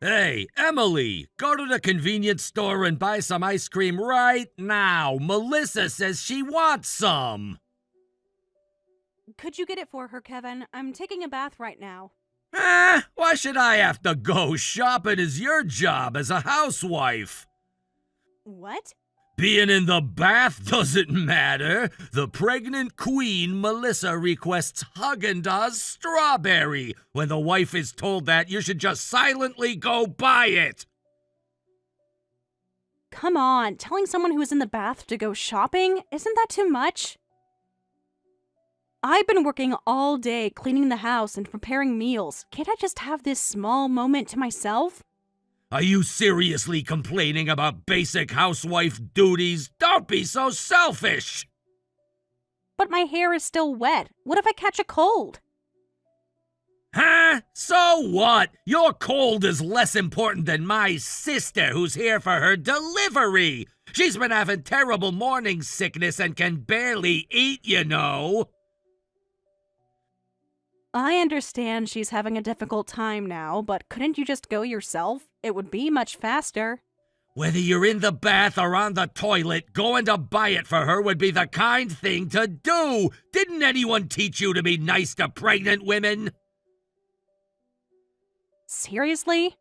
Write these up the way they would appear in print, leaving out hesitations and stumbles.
Hey, Emily, go to the convenience store and buy some ice cream right now. Melissa says she wants some. Could you get it for her, Kevin? I'm taking a bath right now. Why should I have to go shopping? Is your job as a housewife. What? Being in the bath doesn't matter. The pregnant queen, Melissa, requests Haagen-Dazs strawberry. When the wife is told that, you should just silently go buy it. Come on, telling someone who's in the bath to go shopping? Isn't that too much? I've been working all day cleaning the house and preparing meals. Can't I just have this small moment to myself? Are you seriously complaining about basic housewife duties? Don't be so selfish! But my hair is still wet. What if I catch a cold? Huh? So what? Your cold is less important than my sister who's here for her delivery. She's been having terrible morning sickness and can barely eat, you know. I understand she's having a difficult time now, but couldn't you just go yourself? It would be much faster. Whether you're in the bath or on the toilet, going to buy it for her would be the kind thing to do. Didn't anyone teach you to be nice to pregnant women? Seriously?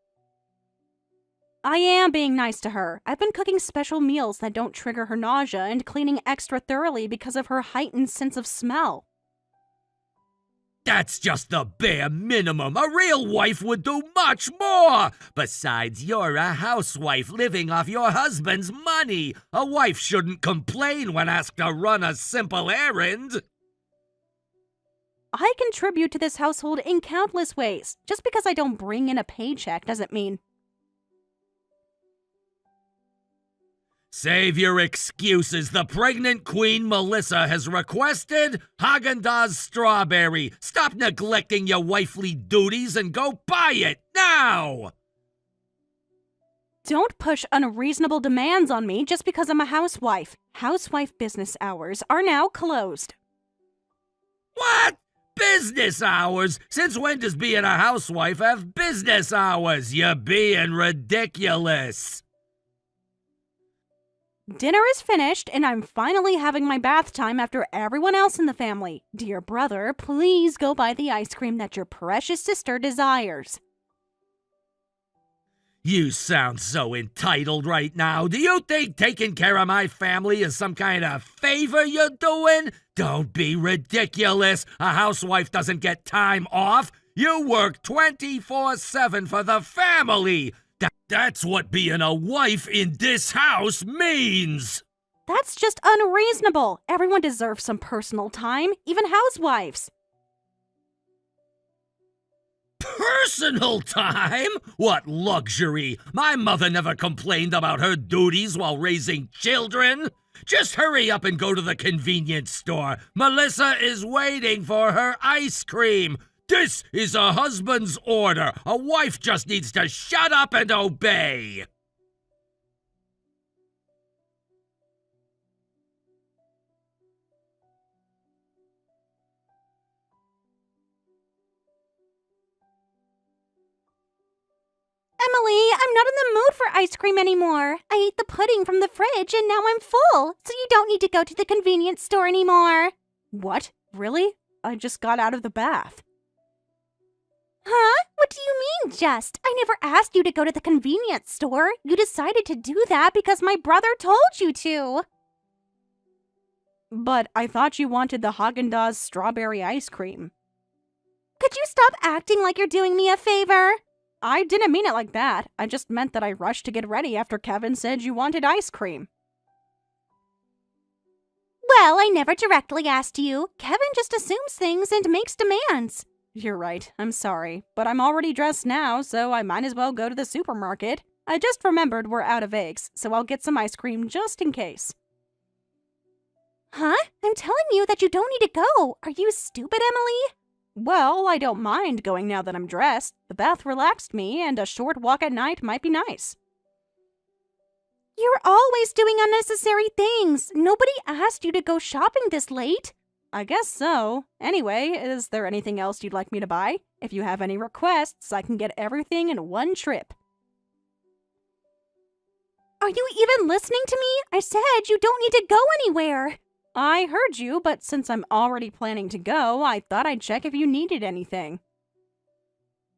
I am being nice to her. I've been cooking special meals that don't trigger her nausea and cleaning extra thoroughly because of her heightened sense of smell. That's just the bare minimum. A real wife would do much more. Besides, you're a housewife living off your husband's money. A wife shouldn't complain when asked to run a simple errand. I contribute to this household in countless ways. Just because I don't bring in a paycheck doesn't mean... Save your excuses. The pregnant queen, Melissa, has requested Haagen-Dazs strawberry. Stop neglecting your wifely duties and go buy it now! Don't push unreasonable demands on me just because I'm a housewife. Housewife business hours are now closed. What? Business hours? Since when does being a housewife have business hours? You're being ridiculous. Dinner is finished, and I'm finally having my bath time after everyone else in the family. Dear brother, please go buy the ice cream that your precious sister desires. You sound so entitled right now. Do you think taking care of my family is some kind of favor you're doing? Don't be ridiculous. A housewife doesn't get time off. You work 24/7 for the family. That's what being a wife in this house means! That's just unreasonable. Everyone deserves some personal time, even housewives. Personal time? What luxury! My mother never complained about her duties while raising children. Just hurry up and go to the convenience store. Melissa is waiting for her ice cream. This is a husband's order. A wife just needs to shut up and obey. Emily, I'm not in the mood for ice cream anymore. I ate the pudding from the fridge and now I'm full, so you don't need to go to the convenience store anymore. What? Really? I just got out of the bath. Huh? What do you mean, just? I never asked you to go to the convenience store. You decided to do that because my brother told you to. But I thought you wanted the Haagen-Dazs strawberry ice cream. Could you stop acting like you're doing me a favor? I didn't mean it like that. I just meant that I rushed to get ready after Kevin said you wanted ice cream. Well, I never directly asked you. Kevin just assumes things and makes demands. You're right, I'm sorry, but I'm already dressed now, so I might as well go to the supermarket. I just remembered we're out of eggs, so I'll get some ice cream just in case. Huh? I'm telling you that you don't need to go. Are you stupid, Emily? Well, I don't mind going now that I'm dressed. The bath relaxed me, and a short walk at night might be nice. You're always doing unnecessary things. Nobody asked you to go shopping this late. I guess so. Anyway, is there anything else you'd like me to buy? If you have any requests, I can get everything in one trip. Are you even listening to me? I said you don't need to go anywhere. I heard you, but since I'm already planning to go, I thought I'd check if you needed anything.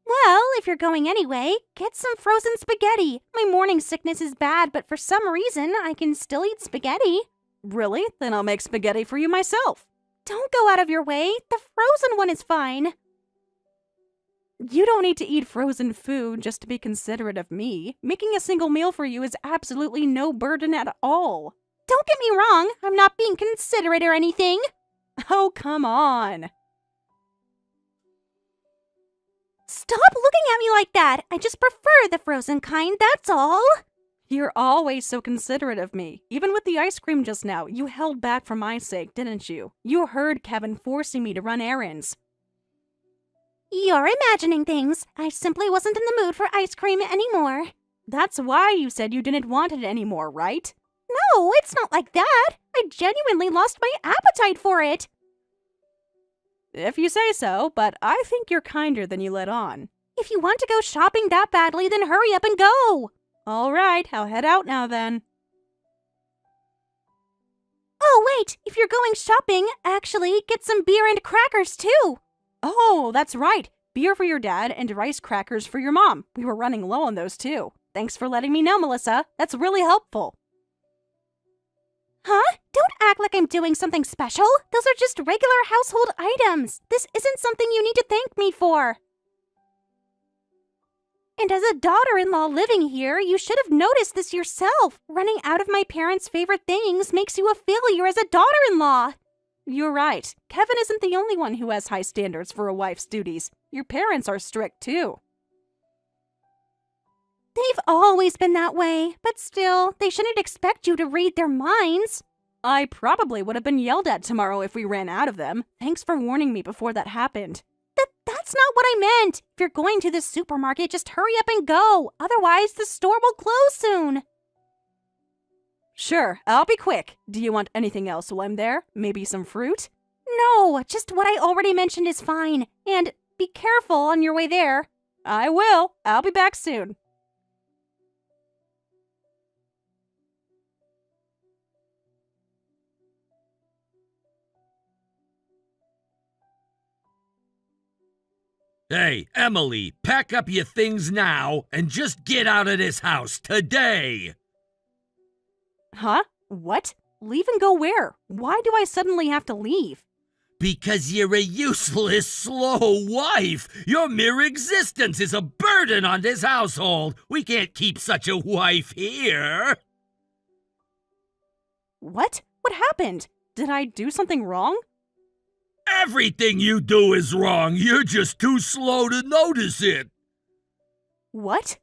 Well, if you're going anyway, get some frozen spaghetti. My morning sickness is bad, but for some reason, I can still eat spaghetti. Really? Then I'll make spaghetti for you myself. Don't go out of your way. The frozen one is fine. You don't need to eat frozen food just to be considerate of me. Making a single meal for you is absolutely no burden at all. Don't get me wrong, I'm not being considerate or anything. Oh, come on. Stop looking at me like that. I just prefer the frozen kind, that's all. You're always so considerate of me. Even with the ice cream just now, you held back for my sake, didn't you? You heard Kevin forcing me to run errands. You're imagining things. I simply wasn't in the mood for ice cream anymore. That's why you said you didn't want it anymore, right? No, it's not like that. I genuinely lost my appetite for it. If you say so, but I think you're kinder than you let on. If you want to go shopping that badly, then hurry up and go. All right, I'll head out now then. Oh, wait, if you're going shopping, actually, get some beer and crackers too. Oh, that's right. Beer for your dad and rice crackers for your mom. We were running low on those too. Thanks for letting me know, Melissa. That's really helpful. Huh? Don't act like I'm doing something special. Those are just regular household items. This isn't something you need to thank me for. And as a daughter-in-law living here, you should have noticed this yourself. Running out of my parents' favorite things makes you a failure as a daughter-in-law. You're right. Kevin isn't the only one who has high standards for a wife's duties. Your parents are strict too. They've always been that way, but still, they shouldn't expect you to read their minds. I probably would have been yelled at tomorrow if we ran out of them. Thanks for warning me before that happened. That's not what I meant. If you're going to the supermarket, just hurry up and go. Otherwise, the store will close soon. Sure, I'll be quick. Do you want anything else while I'm there? Maybe some fruit? No, just what I already mentioned is fine. And be careful on your way there. I will. I'll be back soon. Hey, Emily, pack up your things now and just get out of this house today! Huh? What? Leave and go where? Why do I suddenly have to leave? Because you're a useless, slow wife! Your mere existence is a burden on this household! We can't keep such a wife here! What? What happened? Did I do something wrong? Everything you do is wrong! You're just too slow to notice it! What?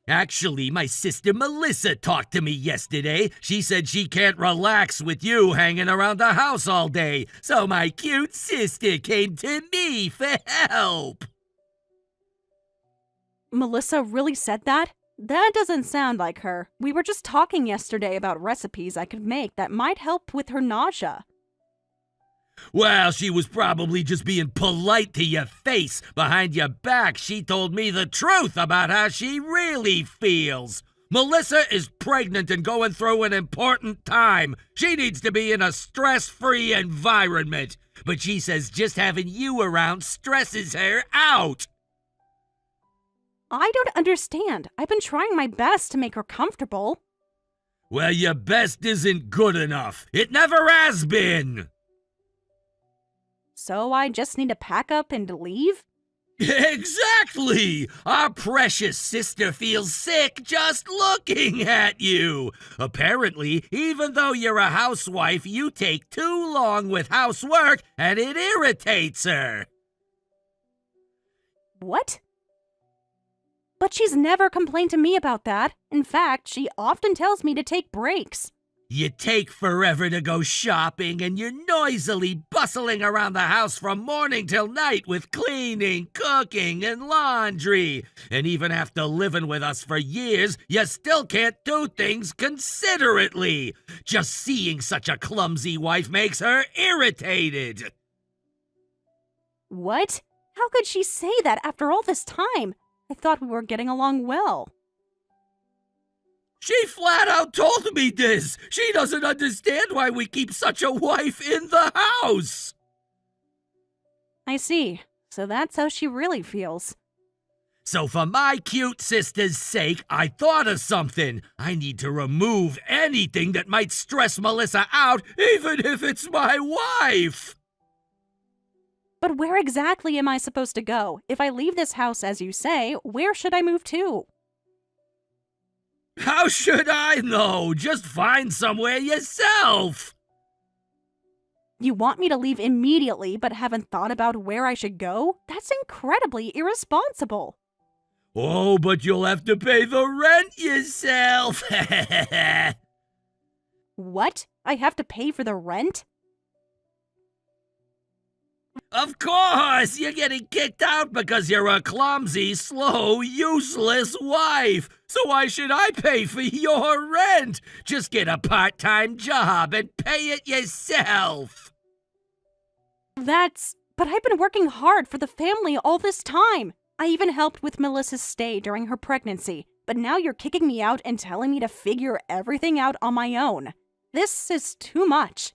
Actually, my sister Melissa talked to me yesterday. She said she can't relax with you hanging around the house all day, so my cute sister came to me for help. Melissa really said that? That doesn't sound like her. We were just talking yesterday about recipes I could make that might help with her nausea. Well, she was probably just being polite to your face. Behind your back, she told me the truth about how she really feels. Melissa is pregnant and going through an important time. She needs to be in a stress-free environment. But she says just having you around stresses her out. I don't understand. I've been trying my best to make her comfortable. Well, your best isn't good enough. It never has been. So I just need to pack up and leave? Exactly! Our precious sister feels sick just looking at you. Apparently, even though you're a housewife, you take too long with housework and it irritates her. What? But she's never complained to me about that. In fact, she often tells me to take breaks. You take forever to go shopping, and you're noisily bustling around the house from morning till night with cleaning, cooking, and laundry. And even after living with us for years, you still can't do things considerately. Just seeing such a clumsy wife makes her irritated. What? How could she say that after all this time? I thought we were getting along well. She flat out told me this. She doesn't understand why we keep such a wife in the house. I see. So that's how she really feels. So for my cute sister's sake, I thought of something. I need to remove anything that might stress Melissa out, even if it's my wife. But where exactly am I supposed to go? If I leave this house as you say, where should I move to? How should I know? Just find somewhere yourself. You want me to leave immediately but haven't thought about where I should go? That's incredibly irresponsible. Oh, but you'll have to pay the rent yourself. What? I have to pay for the rent? Of course, you're getting kicked out because you're a clumsy, slow, useless wife. So why should I pay for your rent? Just get a part-time job and pay it yourself. But I've been working hard for the family all this time. I even helped with Melissa's stay during her pregnancy, but now you're kicking me out and telling me to figure everything out on my own. This is too much.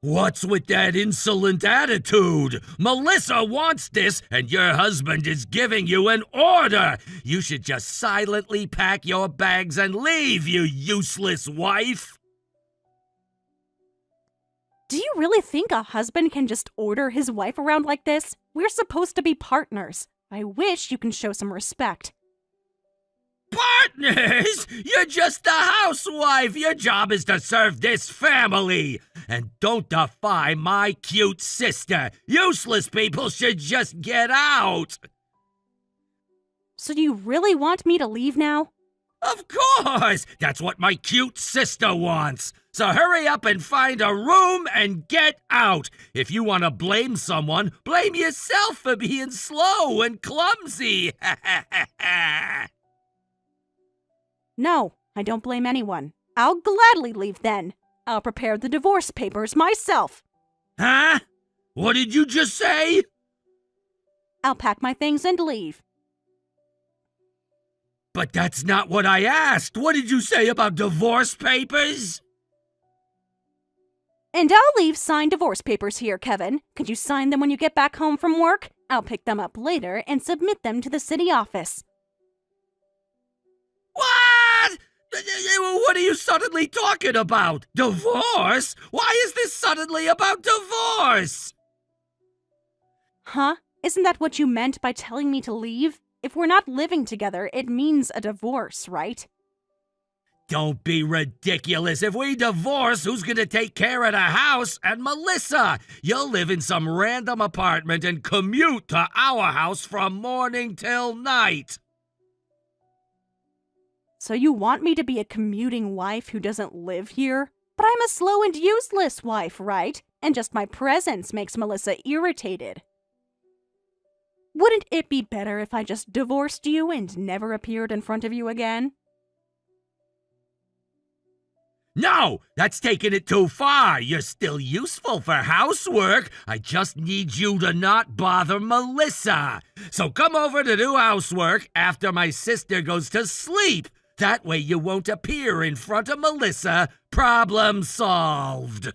What's with that insolent attitude? Melissa wants this, and your husband is giving you an order. You should just silently pack your bags and leave, you useless wife. Do you really think a husband can just order his wife around like this? We're supposed to be partners. I wish you can show some respect. Partners? You're just a housewife. Your job is to serve this family. And don't defy my cute sister. Useless people should just get out. So do you really want me to leave now? Of course! That's what my cute sister wants. So hurry up and find a room and get out. If you want to blame someone, blame yourself for being slow and clumsy. No, I don't blame anyone. I'll gladly leave then. I'll prepare the divorce papers myself. Huh? What did you just say? I'll pack my things and leave. But that's not what I asked. What did you say about divorce papers? And I'll leave signed divorce papers here, Kevin. Could you sign them when you get back home from work? I'll pick them up later and submit them to the city office. What? What are you suddenly talking about? Divorce? Why is this suddenly about divorce? Huh? Isn't that what you meant by telling me to leave? If we're not living together, it means a divorce, right? Don't be ridiculous. If we divorce, who's gonna take care of the house and Melissa? You'll live in some random apartment and commute to our house from morning till night. So you want me to be a commuting wife who doesn't live here? But I'm a slow and useless wife, right? And just my presence makes Melissa irritated. Wouldn't it be better if I just divorced you and never appeared in front of you again? No, that's taking it too far. You're still useful for housework. I just need you to not bother Melissa. So come over to do housework after my sister goes to sleep. That way you won't appear in front of Melissa. Problem solved.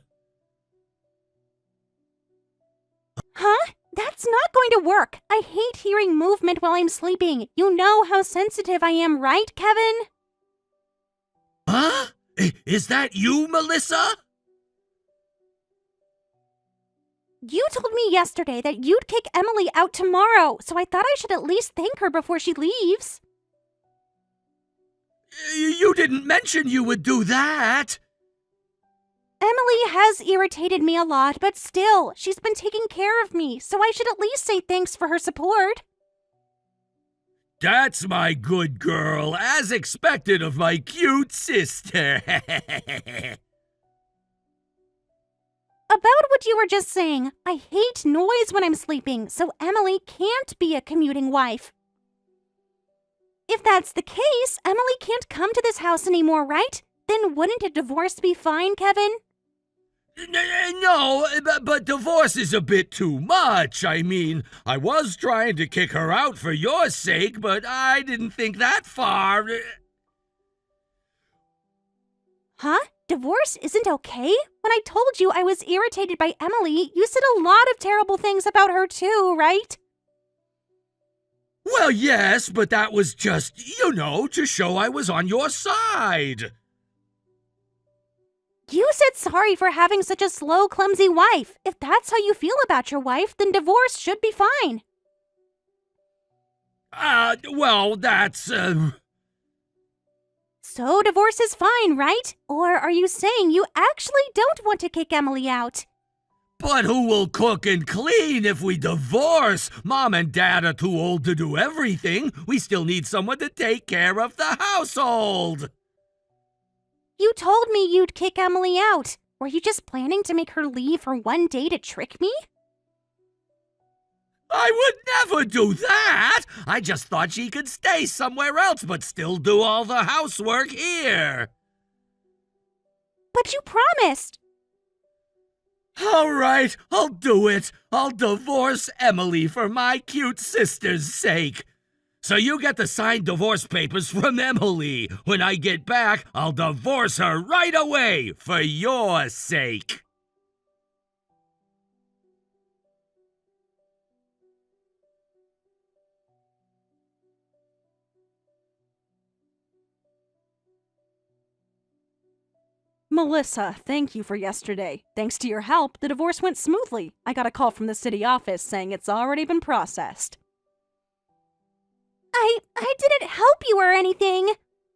Huh? That's not going to work. I hate hearing movement while I'm sleeping. You know how sensitive I am, right, Kevin? Huh? Is that you, Melissa? You told me yesterday that you'd kick Emily out tomorrow, so I thought I should at least thank her before she leaves. You didn't mention you would do that. Emily has irritated me a lot, but still, she's been taking care of me, so I should at least say thanks for her support. That's my good girl, as expected of my cute sister. About what you were just saying, I hate noise when I'm sleeping, so Emily can't be a commuting wife. If that's the case, Emily can't come to this house anymore, right? Then wouldn't a divorce be fine, Kevin? No, but divorce is a bit too much. I mean, I was trying to kick her out for your sake, but I didn't think that far. Huh? Divorce isn't okay? When I told you I was irritated by Emily, you said a lot of terrible things about her too, right? Well, yes, but that was just, to show I was on your side. You said sorry for having such a slow, clumsy wife. If that's how you feel about your wife, then divorce should be fine. Well, that's, So divorce is fine, right? Or are you saying you actually don't want to kick Emily out? But who will cook and clean if we divorce? Mom and Dad are too old to do everything. We still need someone to take care of the household. You told me you'd kick Emily out. Were you just planning to make her leave for one day to trick me? I would never do that! I just thought she could stay somewhere else but still do all the housework here. But you promised. All right, I'll do it. I'll divorce Emily for my cute sister's sake. So you get the signed divorce papers from Emily. When I get back, I'll divorce her right away for your sake. Melissa, thank you for yesterday. Thanks to your help, the divorce went smoothly. I got a call from the city office saying it's already been processed. I didn't help you or anything.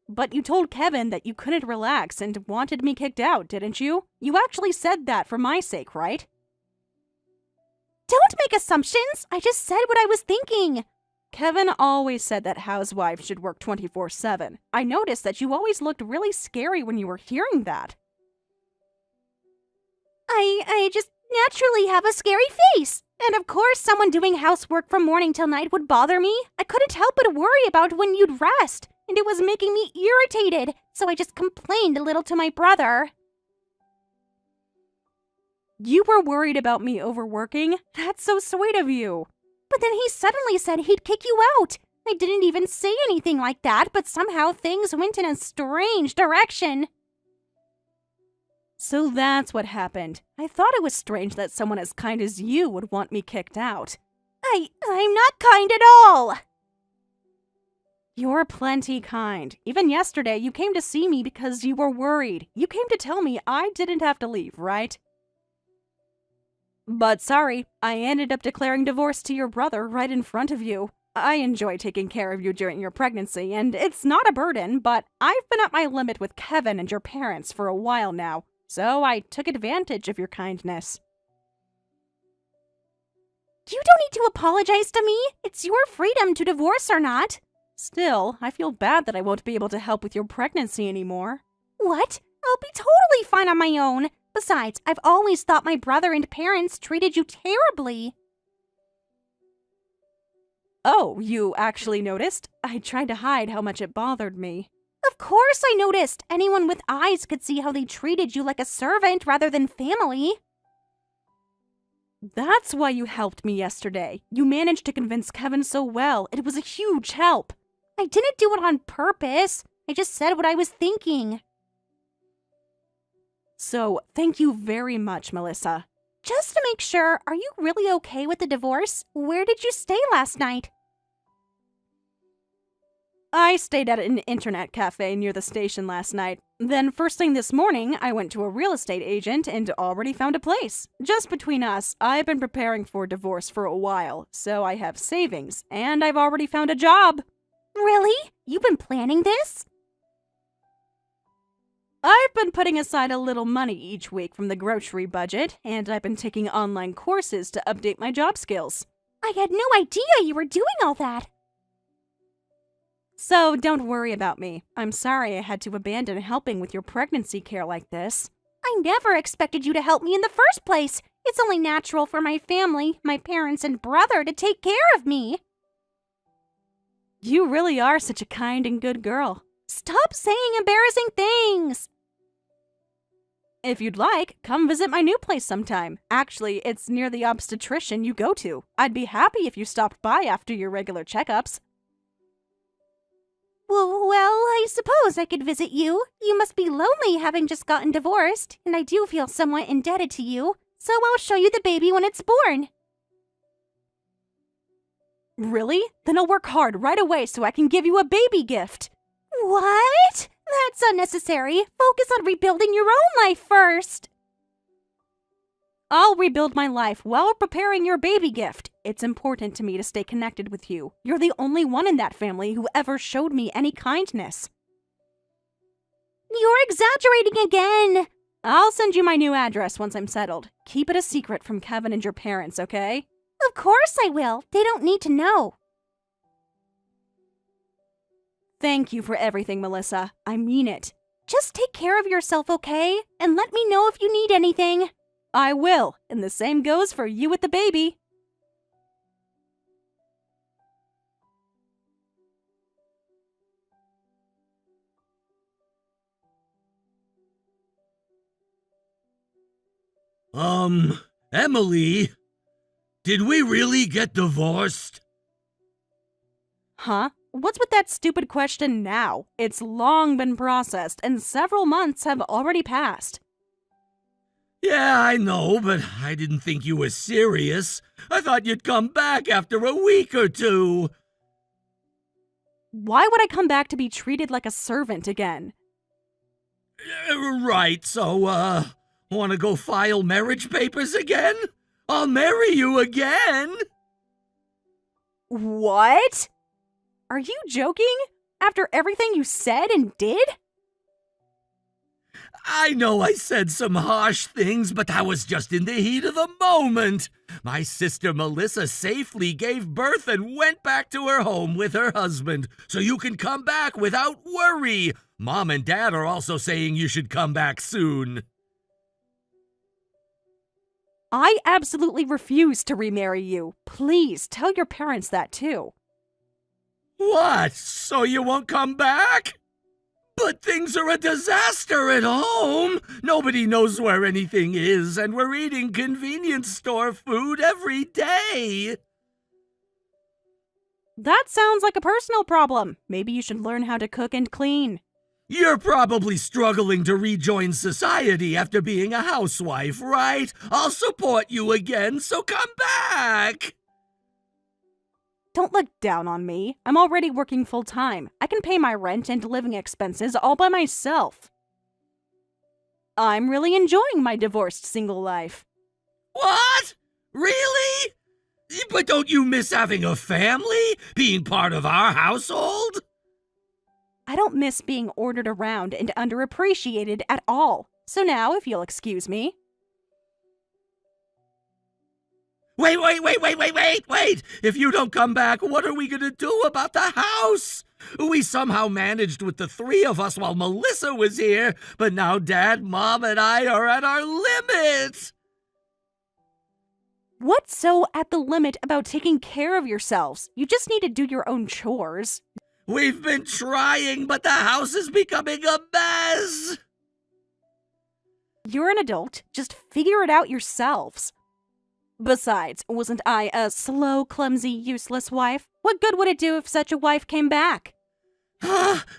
But you told Kevin that you couldn't relax and wanted me kicked out, didn't you? You actually said that for my sake, right? Don't make assumptions. I just said what I was thinking. Kevin always said that housewives should work 24/7. I noticed that you always looked really scary when you were hearing that. I just naturally have a scary face. And of course, someone doing housework from morning till night would bother me. I couldn't help but worry about when you'd rest, and it was making me irritated, so I just complained a little to my brother. You were worried about me overworking? That's so sweet of you. But then he suddenly said he'd kick you out. I didn't even say anything like that, but somehow things went in a strange direction. So that's what happened. I thought it was strange that someone as kind as you would want me kicked out. I'm not kind at all! You're plenty kind. Even yesterday, you came to see me because you were worried. You came to tell me I didn't have to leave, right? But sorry, I ended up declaring divorce to your brother right in front of you. I enjoy taking care of you during your pregnancy, and it's not a burden, but I've been at my limit with Kevin and your parents for a while now. So I took advantage of your kindness. You don't need to apologize to me. It's your freedom to divorce or not. Still, I feel bad that I won't be able to help with your pregnancy anymore. What? I'll be totally fine on my own. Besides, I've always thought my brother and parents treated you terribly. Oh, you actually noticed? I tried to hide how much it bothered me. Of course I noticed. Anyone with eyes could see how they treated you like a servant rather than family. That's why you helped me yesterday. You managed to convince Kevin so well. It was a huge help. I didn't do it on purpose. I just said what I was thinking. So, thank you very much, Melissa. Just to make sure, are you really okay with the divorce? Where did you stay last night? I stayed at an internet cafe near the station last night. Then first thing this morning, I went to a real estate agent and already found a place. Just between us, I've been preparing for divorce for a while, so I have savings, and I've already found a job. Really? You've been planning this? I've been putting aside a little money each week from the grocery budget, and I've been taking online courses to update my job skills. I had no idea you were doing all that. So don't worry about me. I'm sorry I had to abandon helping with your pregnancy care like this. I never expected you to help me in the first place. It's only natural for my family, my parents, and brother to take care of me. You really are such a kind and good girl. Stop saying embarrassing things! If you'd like, come visit my new place sometime. Actually, it's near the obstetrician you go to. I'd be happy if you stopped by after your regular checkups. Well, I suppose I could visit you. You must be lonely having just gotten divorced, and I do feel somewhat indebted to you, so I'll show you the baby when it's born. Really? Then I'll work hard right away so I can give you a baby gift. What? That's unnecessary. Focus on rebuilding your own life first. I'll rebuild my life while preparing your baby gift. It's important to me to stay connected with you. You're the only one in that family who ever showed me any kindness. You're exaggerating again. I'll send you my new address once I'm settled. Keep it a secret from Kevin and your parents, okay? Of course I will. They don't need to know. Thank you for everything, Melissa. I mean it. Just take care of yourself, okay? And let me know if you need anything. I will, and the same goes for you with the baby. Emily, did we really get divorced? Huh? What's with that stupid question now? It's long been processed, and several months have already passed. Yeah, I know, but I didn't think you were serious. I thought you'd come back after a week or two. Why would I come back to be treated like a servant again? Right, so, wanna go file marriage papers again? I'll marry you again! What? Are you joking? After everything you said and did? I know I said some harsh things, but that was just in the heat of the moment. My sister Melissa safely gave birth and went back to her home with her husband, so you can come back without worry. Mom and Dad are also saying you should come back soon. I absolutely refuse to remarry you. Please tell your parents that too. What? So you won't come back? But things are a disaster at home. Nobody knows where anything is, and we're eating convenience store food every day. That sounds like a personal problem. Maybe you should learn how to cook and clean. You're probably struggling to rejoin society after being a housewife, right? I'll support you again, so come back! Don't look down on me. I'm already working full-time. I can pay my rent and living expenses all by myself. I'm really enjoying my divorced single life. What? Really? But don't you miss having a family? Being part of our household? I don't miss being ordered around and underappreciated at all. So now, if you'll excuse me. Wait! If you don't come back, what are we gonna do about the house? We somehow managed with the three of us while Melissa was here, but now Dad, Mom, and I are at our limit! What's so at the limit about taking care of yourselves? You just need to do your own chores. We've been trying, but the house is becoming a mess! You're an adult. Just figure it out yourselves. Besides, wasn't I a slow, clumsy, useless wife? What good would it do if such a wife came back?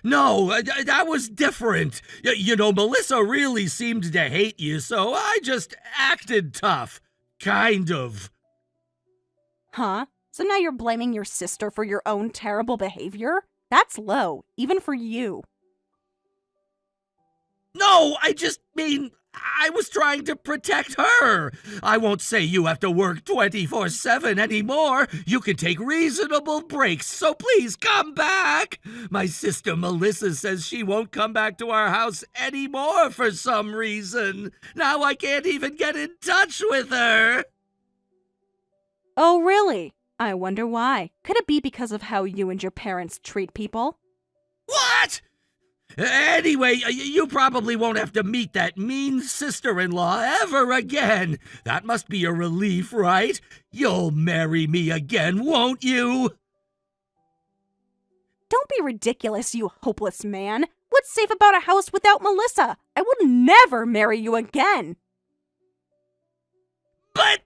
No, that was different. You know, Melissa really seemed to hate you, so I just acted tough. Kind of. Huh? So now you're blaming your sister for your own terrible behavior? That's low, even for you. No, I just mean, I was trying to protect her. I won't say you have to work 24/7 anymore. You can take reasonable breaks, so please come back. My sister Melissa says she won't come back to our house anymore for some reason. Now I can't even get in touch with her. Oh, really? I wonder why. Could it be because of how you and your parents treat people? What? Anyway, you probably won't have to meet that mean sister-in-law ever again. That must be a relief, right? You'll marry me again, won't you? Don't be ridiculous, you hopeless man. What's safe about a house without Melissa? I will never marry you again. But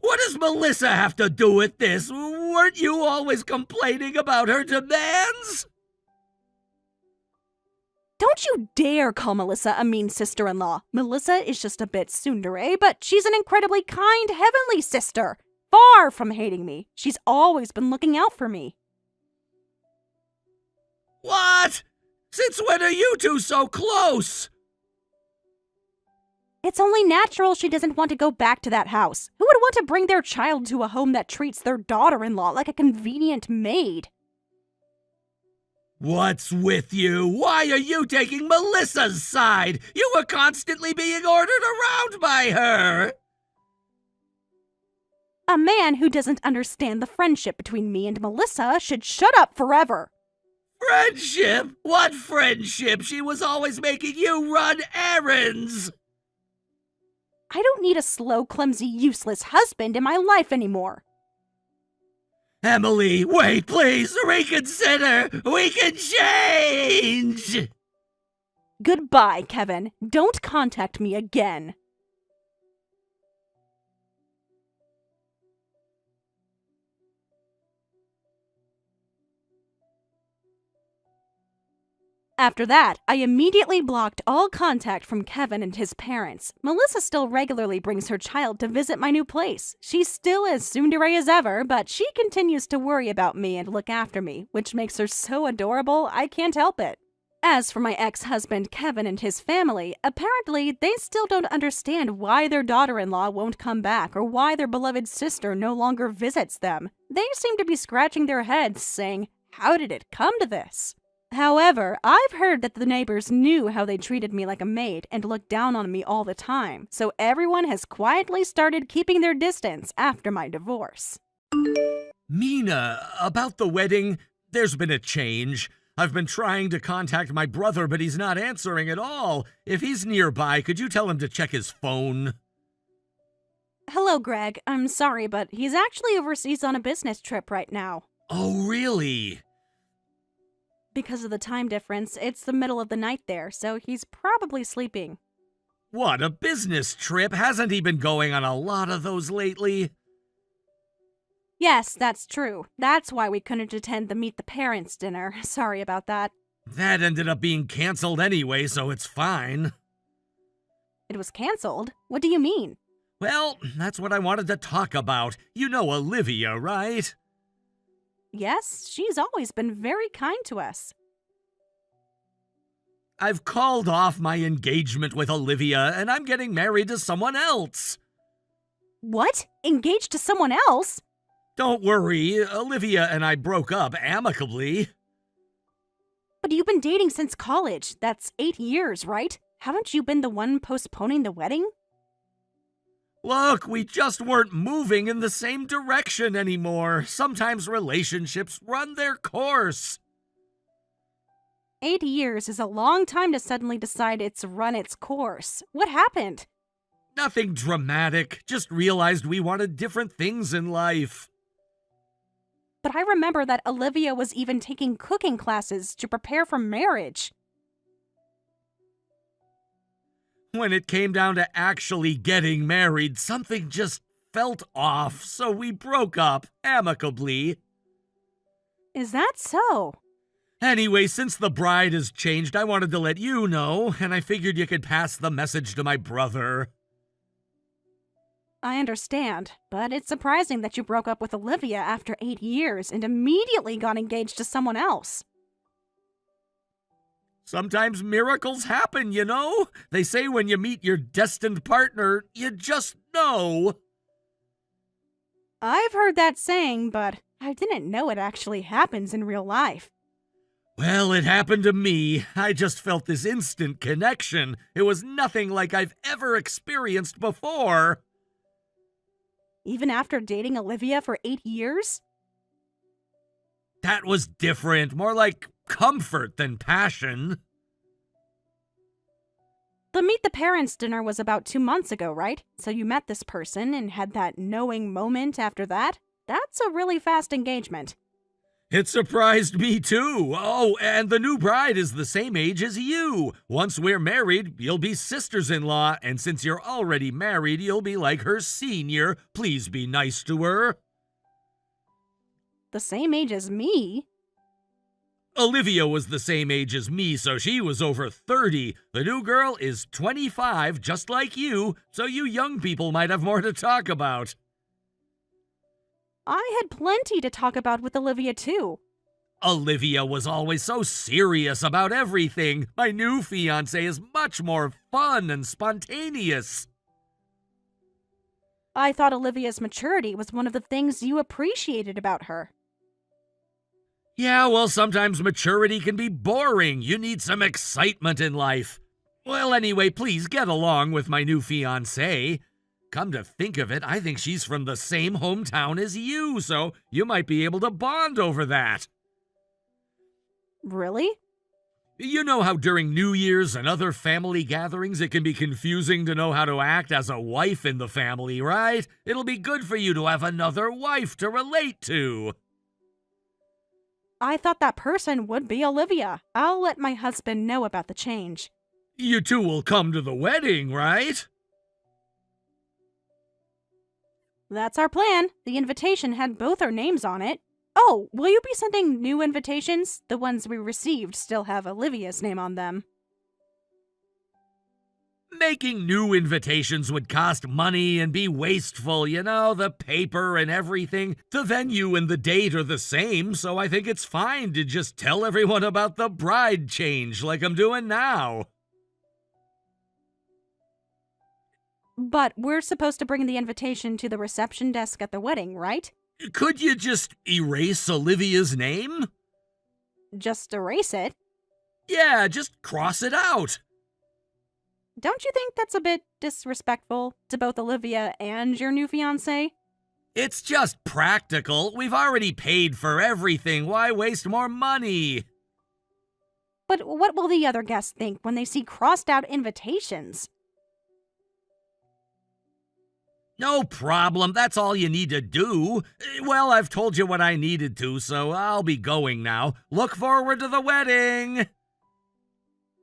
what does Melissa have to do with this? Weren't you always complaining about her demands? Don't you dare call Melissa a mean sister-in-law. Melissa is just a bit tsundere, but she's an incredibly kind, heavenly sister. Far from hating me. She's always been looking out for me. What? Since when are you two so close? It's only natural she doesn't want to go back to that house. Who would want to bring their child to a home that treats their daughter-in-law like a convenient maid? What's with you? Why are you taking Melissa's side? You were constantly being ordered around by her. A man who doesn't understand the friendship between me and Melissa should shut up forever. Friendship? What friendship? She was always making you run errands. I don't need a slow, clumsy, useless husband in my life anymore. Emily, wait, please, reconsider. We can change. Goodbye, Kevin. Don't contact me again. After that, I immediately blocked all contact from Kevin and his parents. Melissa still regularly brings her child to visit my new place. She's still as tsundere as ever, but she continues to worry about me and look after me, which makes her so adorable I can't help it. As for my ex-husband Kevin and his family, apparently they still don't understand why their daughter-in-law won't come back or why their beloved sister no longer visits them. They seem to be scratching their heads, saying, "How did it come to this?" However, I've heard that the neighbors knew how they treated me like a maid and looked down on me all the time, so everyone has quietly started keeping their distance after my divorce. Mina, about the wedding, there's been a change. I've been trying to contact my brother, but he's not answering at all. If he's nearby, could you tell him to check his phone? Hello, Greg. I'm sorry, but he's actually overseas on a business trip right now. Oh, really? Because of the time difference, it's the middle of the night there, so he's probably sleeping. What, a business trip? Hasn't he been going on a lot of those lately? Yes, that's true. That's why we couldn't attend the Meet the Parents dinner. Sorry about that. That ended up being canceled anyway, so it's fine. It was canceled? What do you mean? Well, that's what I wanted to talk about. You know Olivia, right? Yes, she's always been very kind to us. I've called off my engagement with Olivia, and I'm getting married to someone else. What? Engaged to someone else? Don't worry, Olivia and I broke up amicably. But you've been dating since college. That's 8 years, right? Haven't you been the one postponing the wedding? Look, we just weren't moving in the same direction anymore. Sometimes relationships run their course. 8 years is a long time to suddenly decide it's run its course. What happened? Nothing dramatic, just realized we wanted different things in life. But I remember that Olivia was even taking cooking classes to prepare for marriage. When it came down to actually getting married, something just felt off, so we broke up amicably. Is that so? Anyway, since the bride has changed, I wanted to let you know, and I figured you could pass the message to my brother. I understand, but it's surprising that you broke up with Olivia after 8 years and immediately got engaged to someone else. Sometimes miracles happen, you know? They say when you meet your destined partner, you just know. I've heard that saying, but I didn't know it actually happens in real life. Well, it happened to me. I just felt this instant connection. It was nothing like I've ever experienced before. Even after dating Olivia for 8 years? That was different, more like comfort than passion. The Meet the Parents dinner was about 2 months ago, right? So you met this person and had that knowing moment after that? That's a really fast engagement. It surprised me too. Oh, and the new bride is the same age as you. Once we're married, you'll be sisters-in-law, and since you're already married, you'll be like her senior. Please be nice to her. The same age as me? Olivia was the same age as me, so she was over 30. The new girl is 25, just like you, so you young people might have more to talk about. I had plenty to talk about with Olivia, too. Olivia was always so serious about everything. My new fiancé is much more fun and spontaneous. I thought Olivia's maturity was one of the things you appreciated about her. Yeah, well, sometimes maturity can be boring. You need some excitement in life. Well, anyway, please get along with my new fiancée. Come to think of it, I think she's from the same hometown as you, so you might be able to bond over that. Really? You know how during New Year's and other family gatherings it can be confusing to know how to act as a wife in the family, right? It'll be good for you to have another wife to relate to. I thought that person would be Olivia. I'll let my husband know about the change. You two will come to the wedding, right? That's our plan. The invitation had both our names on it. Oh, will you be sending new invitations? The ones we received still have Olivia's name on them. Making new invitations would cost money and be wasteful, you know, the paper and everything. The venue and the date are the same, so I think it's fine to just tell everyone about the bride change like I'm doing now. But we're supposed to bring the invitation to the reception desk at the wedding, right? Could you just erase Olivia's name? Just erase it? Yeah, just cross it out. Don't you think that's a bit disrespectful to both Olivia and your new fiancé? It's just practical. We've already paid for everything. Why waste more money? But what will the other guests think when they see crossed out invitations? No problem. That's all you need to do. Well, I've told you what I needed to, so I'll be going now. Look forward to the wedding.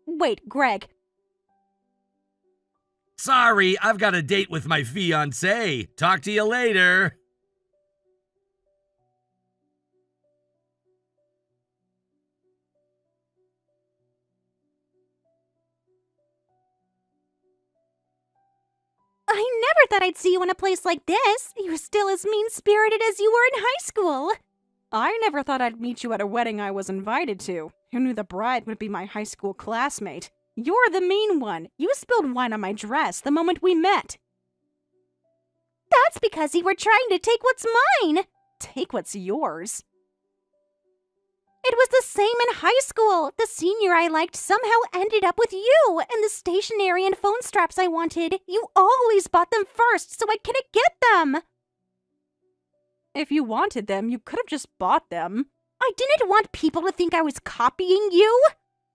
Wait, Greg. Sorry, I've got a date with my fiancé. Talk to you later. I never thought I'd see you in a place like this. You're still as mean-spirited as you were in high school. I never thought I'd meet you at a wedding I was invited to. Who knew the bride would be my high school classmate? You're the mean one. You spilled wine on my dress the moment we met. That's because you were trying to take what's mine. Take what's yours. It was the same in high school. The senior I liked somehow ended up with you, and the stationery and phone straps I wanted, you always bought them first, so I couldn't get them. If you wanted them, you could have just bought them. I didn't want people to think I was copying you.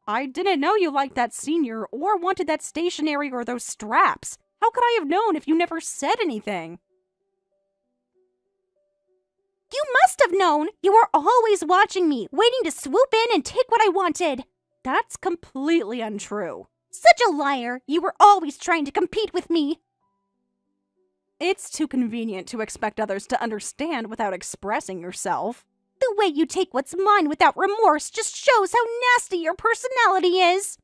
I didn't know you liked that senior or wanted that stationery or those straps. How could I have known if you never said anything? You must have known! You were always watching me, waiting to swoop in and take what I wanted. That's completely untrue. Such a liar! You were always trying to compete with me. It's too convenient to expect others to understand without expressing yourself. The way you take what's mine without remorse just shows how nasty your personality is.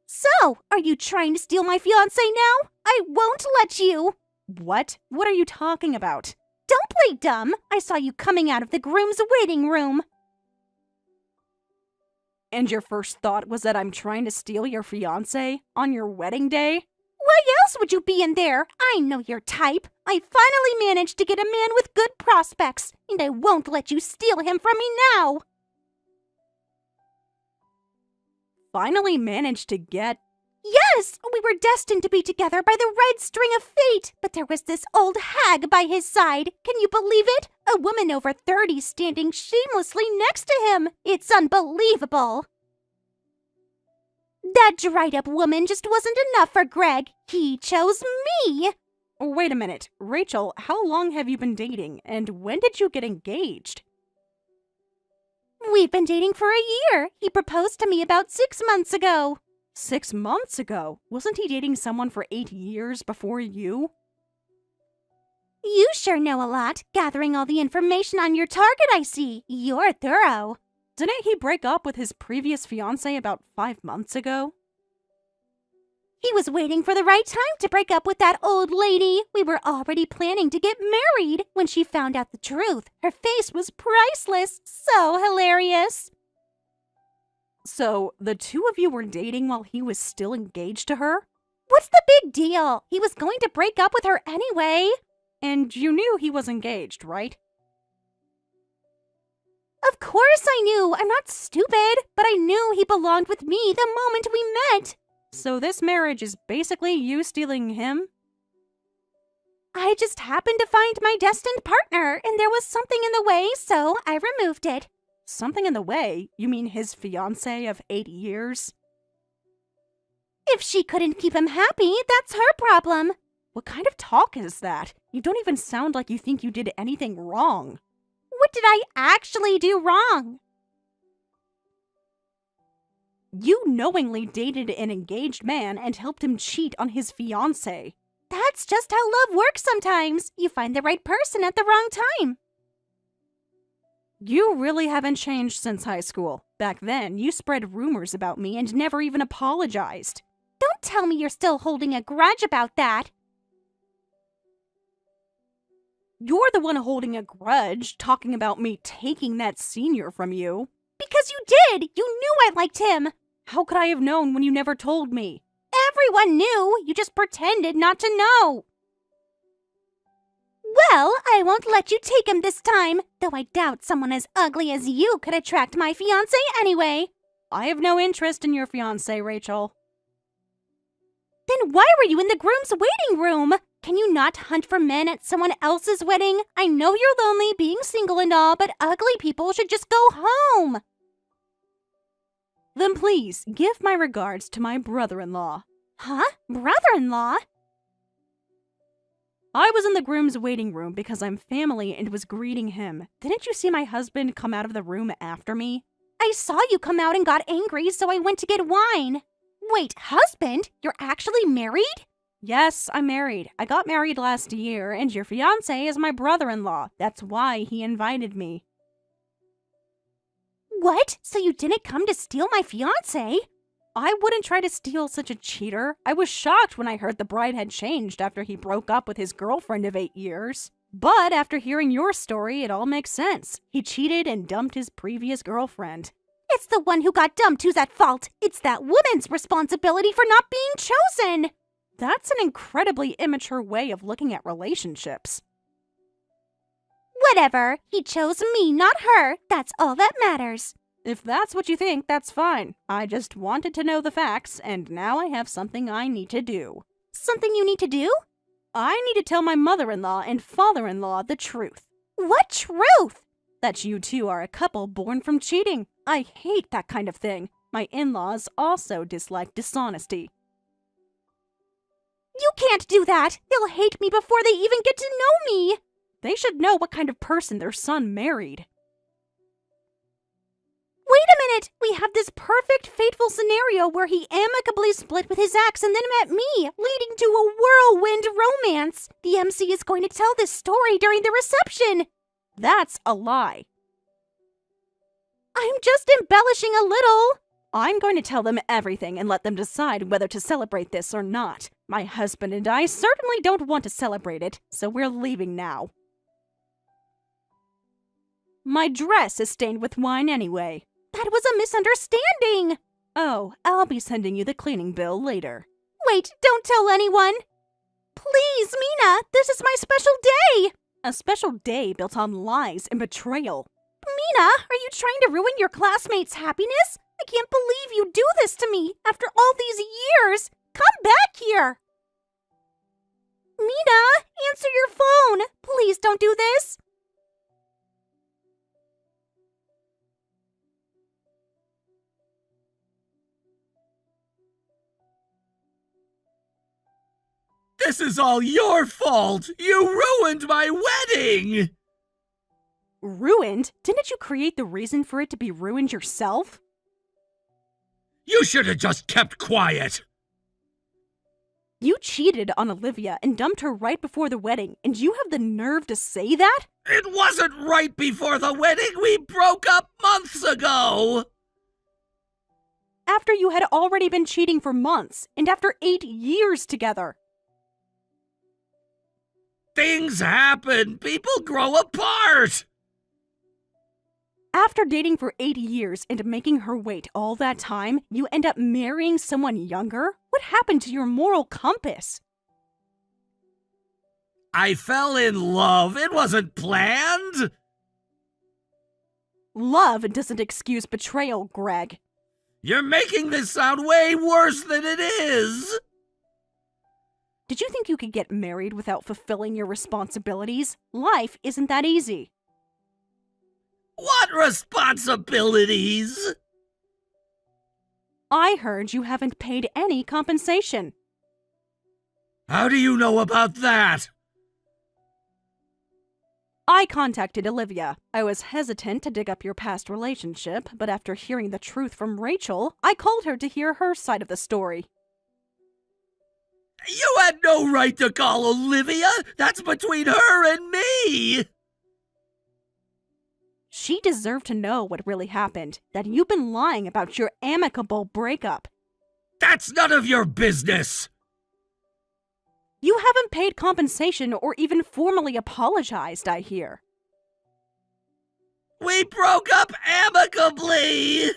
So, are you trying to steal my fiancé now? I won't let you. What? What are you talking about? Don't play dumb. I saw you coming out of the groom's waiting room. And your first thought was that I'm trying to steal your fiancé on your wedding day? Why else would you be in there? I know your type. I finally managed to get a man with good prospects, and I won't let you steal him from me now. Finally managed to get... Yes, we were destined to be together by the red string of fate, but there was this old hag by his side. Can you believe it? A woman over 30 standing shamelessly next to him. It's unbelievable. That dried-up woman just wasn't enough for Greg. He chose me. Wait a minute. Rachel, how long have you been dating, and when did you get engaged? We've been dating for a year. He proposed to me about 6 months ago. 6 months ago? Wasn't he dating someone for 8 years before you? You sure know a lot, gathering all the information on your target, I see. You're thorough. Didn't he break up with his previous fiancée about 5 months ago? He was waiting for the right time to break up with that old lady. We were already planning to get married. When she found out the truth, her face was priceless. So hilarious. So, the two of you were dating while he was still engaged to her? What's the big deal? He was going to break up with her anyway. And you knew he was engaged, right? Of course I knew. I'm not stupid. But I knew he belonged with me the moment we met. So this marriage is basically you stealing him? I just happened to find my destined partner, and there was something in the way, so I removed it. Something in the way? You mean his fiancée of 8 years? If she couldn't keep him happy, that's her problem. What kind of talk is that? You don't even sound like you think you did anything wrong. What did I actually do wrong? You knowingly dated an engaged man and helped him cheat on his fiancée. That's just how love works sometimes. You find the right person at the wrong time. You really haven't changed since high school. Back then, you spread rumors about me and never even apologized. Don't tell me you're still holding a grudge about that. You're the one holding a grudge, talking about me taking that senior from you. Because you did! You knew I liked him! How could I have known when you never told me? Everyone knew! You just pretended not to know! Well, I won't let you take him this time, though I doubt someone as ugly as you could attract my fiancé anyway. I have no interest in your fiancé, Rachel. Then why were you in the groom's waiting room? Can you not hunt for men at someone else's wedding? I know you're lonely being single and all, but ugly people should just go home. Then please, give my regards to my brother-in-law. Huh? Brother-in-law? I was in the groom's waiting room because I'm family and was greeting him. Didn't you see my husband come out of the room after me? I saw you come out and got angry, so I went to get wine. Wait, husband? You're actually married? Yes, I'm married. I got married last year, and your fiancé is my brother-in-law. That's why he invited me. What? So you didn't come to steal my fiancé? I wouldn't try to steal such a cheater. I was shocked when I heard the bride had changed after he broke up with his girlfriend of 8 years. But after hearing your story, it all makes sense. He cheated and dumped his previous girlfriend. It's the one who got dumped who's at fault. It's that woman's responsibility for not being chosen. That's an incredibly immature way of looking at relationships. Whatever. He chose me, not her. That's all that matters. If that's what you think, that's fine. I just wanted to know the facts, and now I have something I need to do. Something you need to do? I need to tell my mother-in-law and father-in-law the truth. What truth? That you two are a couple born from cheating. I hate that kind of thing. My in-laws also dislike dishonesty. You can't do that. They'll hate me before they even get to know me. They should know what kind of person their son married. Wait a minute! We have this perfect, fateful scenario where he amicably split with his ex and then met me, leading to a whirlwind romance. The MC is going to tell this story during the reception. That's a lie. I'm just embellishing a little. I'm going to tell them everything and let them decide whether to celebrate this or not. My husband and I certainly don't want to celebrate it, so we're leaving now. My dress is stained with wine anyway. That was a misunderstanding. Oh, I'll be sending you the cleaning bill later. Wait, don't tell anyone. Please, Mina, this is my special day. A special day built on lies and betrayal. Mina, are you trying to ruin your classmates' happiness? I can't believe you do this to me after all these years. Come back here. Mina, answer your phone. Please don't do this. This is all your fault! You ruined my wedding! Ruined? Didn't you create the reason for it to be ruined yourself? You should have just kept quiet! You cheated on Olivia and dumped her right before the wedding, and you have the nerve to say that? It wasn't right before the wedding. We broke up months ago. After you had already been cheating for months, and after 8 years together. Things happen. People grow apart. After dating for 8 years and making her wait all that time, you end up marrying someone younger? What happened to your moral compass? I fell in love. It wasn't planned. Love doesn't excuse betrayal, Greg. You're making this sound way worse than it is. Did you think you could get married without fulfilling your responsibilities? Life isn't that easy. What responsibilities? I heard you haven't paid any compensation. How do you know about that? I contacted Olivia. I was hesitant to dig up your past relationship, but after hearing the truth from Rachel, I called her to hear her side of the story. You had no right to call Olivia. That's between her and me. She deserved to know what really happened, that you've been lying about your amicable breakup. That's none of your business. You haven't paid compensation or even formally apologized, I hear. We broke up amicably.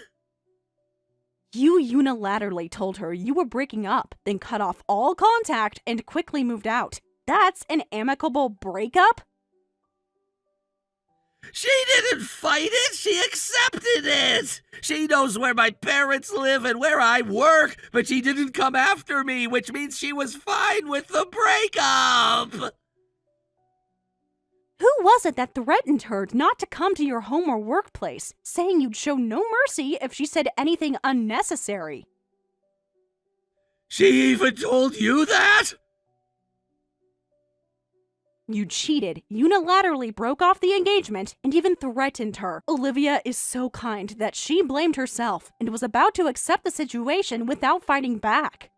You unilaterally told her you were breaking up, then cut off all contact and quickly moved out. That's an amicable breakup? She didn't fight it. She accepted it. She knows where my parents live and where I work, but she didn't come after me, which means she was fine with the breakup. Who was it that threatened her not to come to your home or workplace, saying you'd show no mercy if she said anything unnecessary? She even told you that? You cheated, unilaterally broke off the engagement, and even threatened her. Olivia is so kind that she blamed herself and was about to accept the situation without fighting back.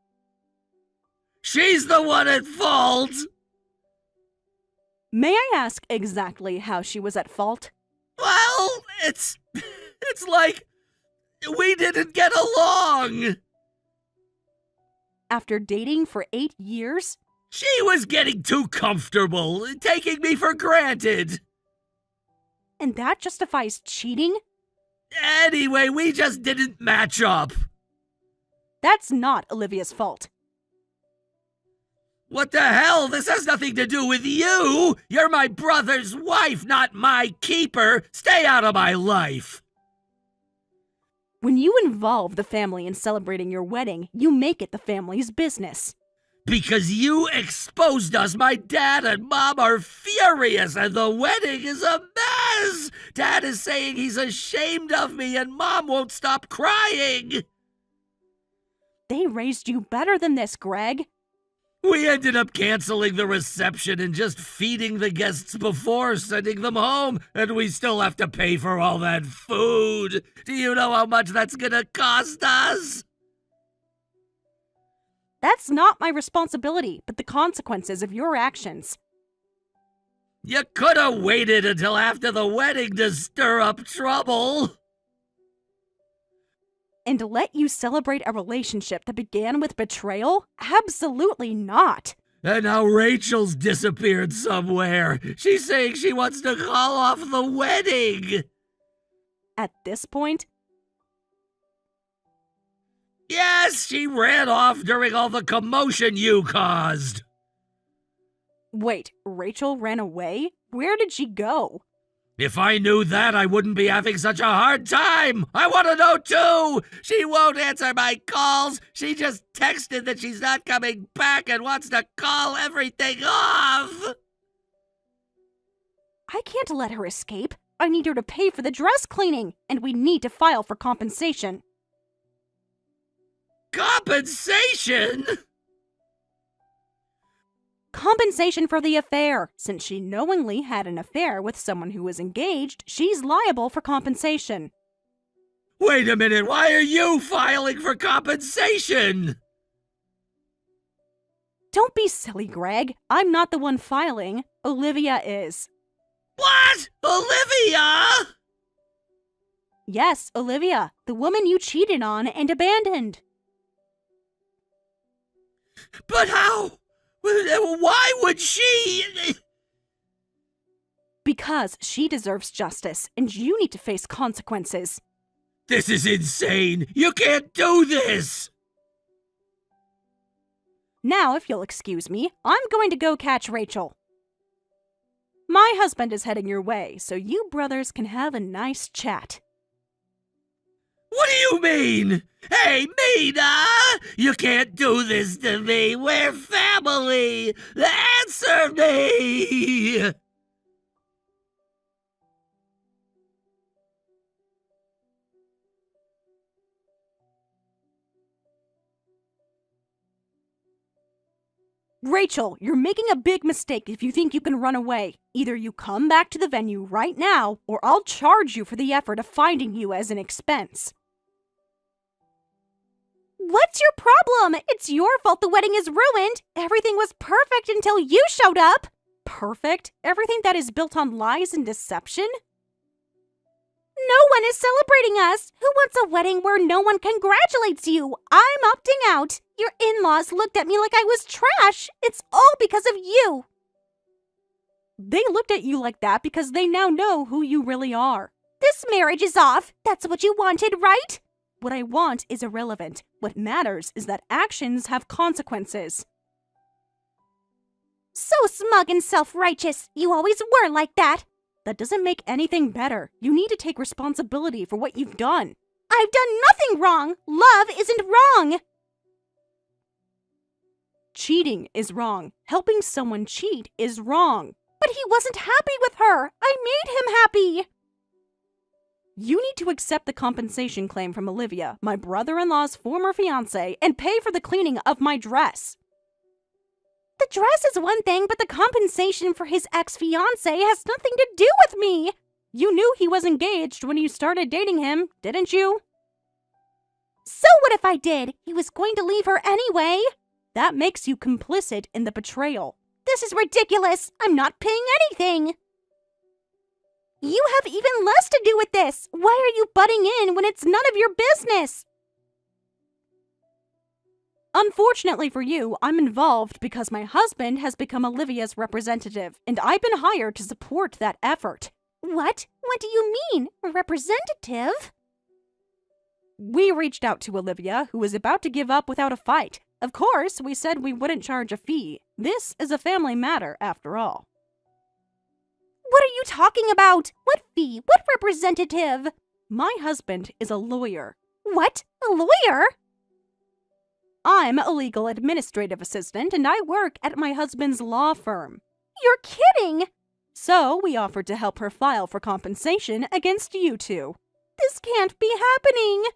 She's the one at fault. May I ask exactly how she was at fault? Well, it's like we didn't get along. After dating for 8 years? She was getting too comfortable, taking me for granted. And that justifies cheating? Anyway, we just didn't match up. That's not Olivia's fault. What the hell? This has nothing to do with you! You're my brother's wife, not my keeper! Stay out of my life! When you involve the family in celebrating your wedding, you make it the family's business. Because you exposed us, my dad and mom are furious and the wedding is a mess! Dad is saying he's ashamed of me and mom won't stop crying! They raised you better than this, Greg. We ended up canceling the reception and just feeding the guests before sending them home, and we still have to pay for all that food. Do you know how much that's gonna cost us? That's not my responsibility, but the consequences of your actions. You could have waited until after the wedding to stir up trouble. And let you celebrate a relationship that began with betrayal? Absolutely not. And now Rachel's disappeared somewhere. She's saying she wants to call off the wedding. At this point, Yes, she ran off during all the commotion you caused. wait, Rachel ran away? Where did she go? If I knew that, I wouldn't be having such a hard time. I want to know too. She won't answer my calls. She just texted that she's not coming back and wants to call everything off. I can't let her escape. I need her to pay for the dress cleaning, and we need to file for compensation. Compensation? Compensation for the affair. Since she knowingly had an affair with someone who was engaged, she's liable for compensation. Wait a minute, why are you filing for compensation? Don't be silly, Greg. I'm not the one filing. Olivia is. What? Olivia? Yes, Olivia, the woman you cheated on and abandoned. But how? Why would she? Because she deserves justice, and you need to face consequences. This is insane. You can't do this. Now, if you'll excuse me, I'm going to go catch Rachel. My husband is heading your way, so you brothers can have a nice chat. What do you mean? Hey, Mina! You can't do this to me! We're family! Answer me! Rachel, you're making a big mistake if you think you can run away. Either you come back to the venue right now, or I'll charge you for the effort of finding you as an expense. What's your problem? It's your fault the wedding is ruined. Everything was perfect until you showed up. Perfect? Everything that is built on lies and deception? No one is celebrating us. Who wants a wedding where no one congratulates you? I'm opting out. Your in-laws looked at me like I was trash. It's all because of you. They looked at you like that because they now know who you really are. This marriage is off. That's what you wanted, right? What I want is irrelevant. What matters is that actions have consequences. So smug and self-righteous. You always were like that. That doesn't make anything better. You need to take responsibility for what you've done. I've done nothing wrong. Love isn't wrong. Cheating is wrong. Helping someone cheat is wrong. But he wasn't happy with her. I made him happy. You need to accept the compensation claim from Olivia, my brother-in-law's former fiancé, and pay for the cleaning of my dress. The dress is one thing, but the compensation for his ex-fiancé has nothing to do with me. You knew he was engaged when you started dating him, didn't you? So what if I did? He was going to leave her anyway. That makes you complicit in the betrayal. This is ridiculous. I'm not paying anything. You have even less to do with this. Why are you butting in when it's none of your business? Unfortunately for you, I'm involved because my husband has become Olivia's representative, and I've been hired to support that effort. What? What do you mean? Representative? We reached out to Olivia, who was about to give up without a fight. Of course, we said we wouldn't charge a fee. This is a family matter, after all. What are you talking about? What fee? What representative? My husband is a lawyer. What? A lawyer? I'm a legal administrative assistant, and I work at my husband's law firm. You're kidding! So we offered to help her file for compensation against you two. This can't be happening!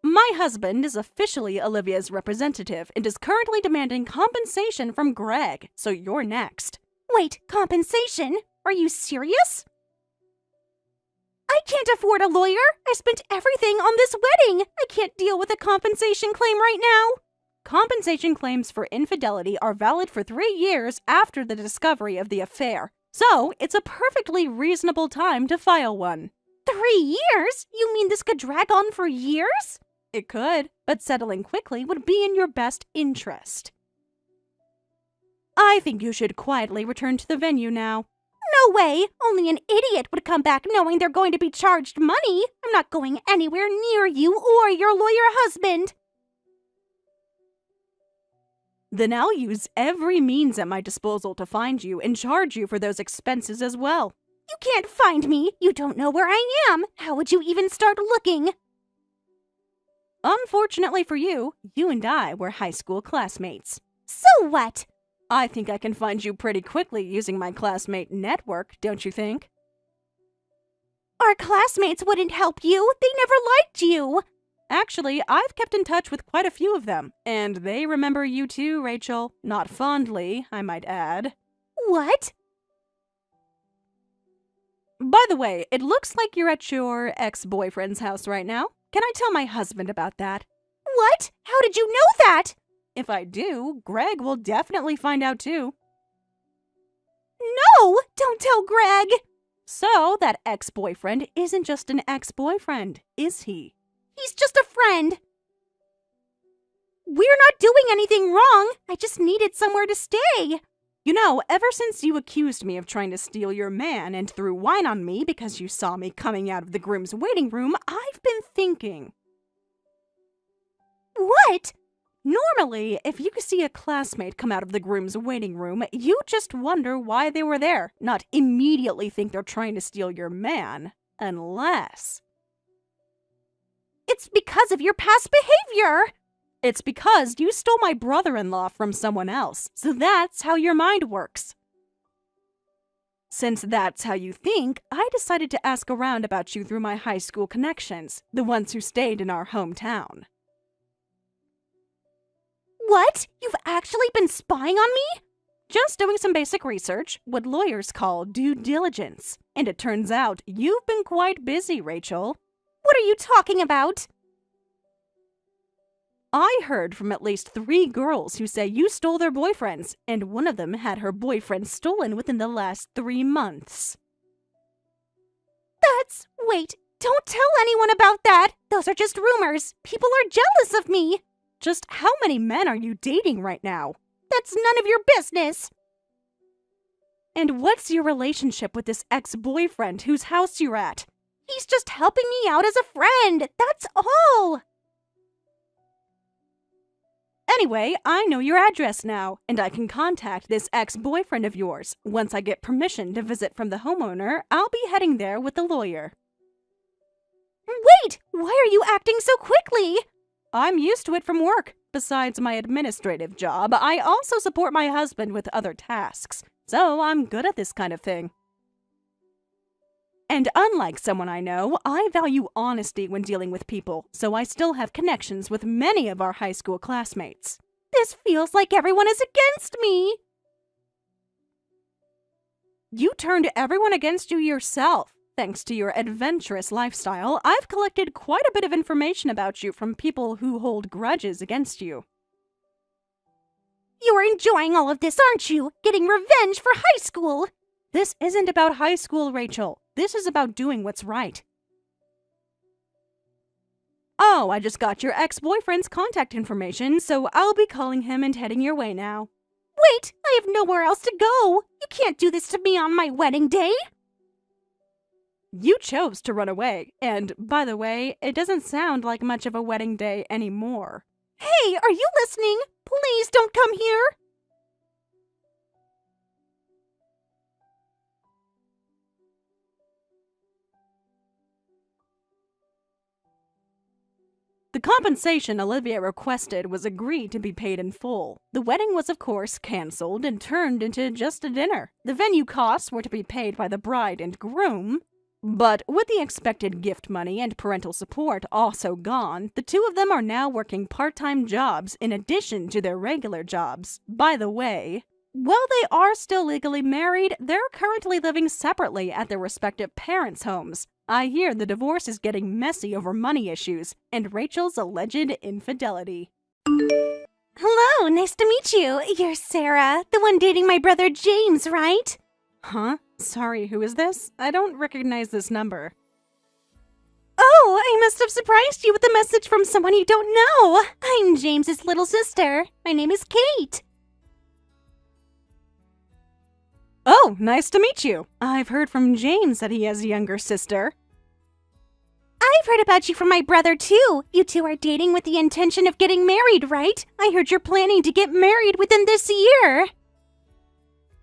My husband is officially Olivia's representative and is currently demanding compensation from Greg, so you're next. Wait, compensation? Are you serious? I can't afford a lawyer. I spent everything on this wedding. I can't deal with a compensation claim right now. Compensation claims for infidelity are valid for 3 years after the discovery of the affair, so it's a perfectly reasonable time to file one. 3 years? You mean this could drag on for years? It could, but settling quickly would be in your best interest. I think you should quietly return to the venue now. No way! Only an idiot would come back knowing they're going to be charged money. I'm not going anywhere near you or your lawyer husband. Then I'll use every means at my disposal to find you and charge you for those expenses as well. You can't find me. You don't know where I am. How would you even start looking? Unfortunately for you, you and I were high school classmates. So what? I think I can find you pretty quickly using my classmate network, don't you think? Our classmates wouldn't help you. They never liked you. Actually, I've kept in touch with quite a few of them, and they remember you too, Rachel. Not fondly, I might add. What? By the way, it looks like you're at your ex-boyfriend's house right now. Can I tell my husband about that? What? How did you know that? If I do, Greg will definitely find out too. No! Don't tell Greg! So, that ex-boyfriend isn't just an ex-boyfriend, is he? He's just a friend. We're not doing anything wrong. I just needed somewhere to stay. You know, ever since you accused me of trying to steal your man and threw wine on me because you saw me coming out of the groom's waiting room, I've been thinking. What? Normally, if you see a classmate come out of the groom's waiting room, you just wonder why they were there, not immediately think they're trying to steal your man. Unless... It's because of your past behavior! It's because you stole my brother-in-law from someone else, so that's how your mind works. Since that's how you think, I decided to ask around about you through my high school connections, the ones who stayed in our hometown. What? You've actually been spying on me? Just doing some basic research, what lawyers call due diligence. And it turns out you've been quite busy, Rachel. What are you talking about? I heard from at least 3 girls who say you stole their boyfriends, and one of them had her boyfriend stolen within the last 3 months. Wait, don't tell anyone about that! Those are just rumors. People are jealous of me. Just how many men are you dating right now? That's none of your business. And what's your relationship with this ex-boyfriend whose house you're at? He's just helping me out as a friend, that's all! Anyway, I know your address now, and I can contact this ex-boyfriend of yours. Once I get permission to visit from the homeowner, I'll be heading there with the lawyer. Wait! Why are you acting so quickly? I'm used to it from work. Besides my administrative job, I also support my husband with other tasks, so I'm good at this kind of thing. And unlike someone I know, I value honesty when dealing with people, so I still have connections with many of our high school classmates. This feels like everyone is against me. You turned everyone against you yourself. Thanks to your adventurous lifestyle, I've collected quite a bit of information about you from people who hold grudges against you. You're enjoying all of this, aren't you? Getting revenge for high school! This isn't about high school, Rachel. This is about doing what's right. Oh, I just got your ex-boyfriend's contact information, so I'll be calling him and heading your way now. Wait! I have nowhere else to go! You can't do this to me on my wedding day! You chose to run away, and, by the way, it doesn't sound like much of a wedding day anymore. Hey, are you listening? Please don't come here! The compensation Olivia requested was agreed to be paid in full. The wedding was, of course, cancelled and turned into just a dinner. The venue costs were to be paid by the bride and groom, but with the expected gift money and parental support also gone, the two of them are now working part-time jobs in addition to their regular jobs. By the way, while they are still legally married, they're currently living separately at their respective parents' homes. I hear the divorce is getting messy over money issues and Rachel's alleged infidelity. Hello, nice to meet you. You're Sarah, the one dating my brother James, right? Huh? Sorry, who is this? I don't recognize this number. Oh, I must have surprised you with a message from someone you don't know. I'm James's little sister. My name is Kate. Oh, nice to meet you. I've heard from James that he has a younger sister. I've heard about you from my brother, too. You two are dating with the intention of getting married, right? I heard you're planning to get married within this year.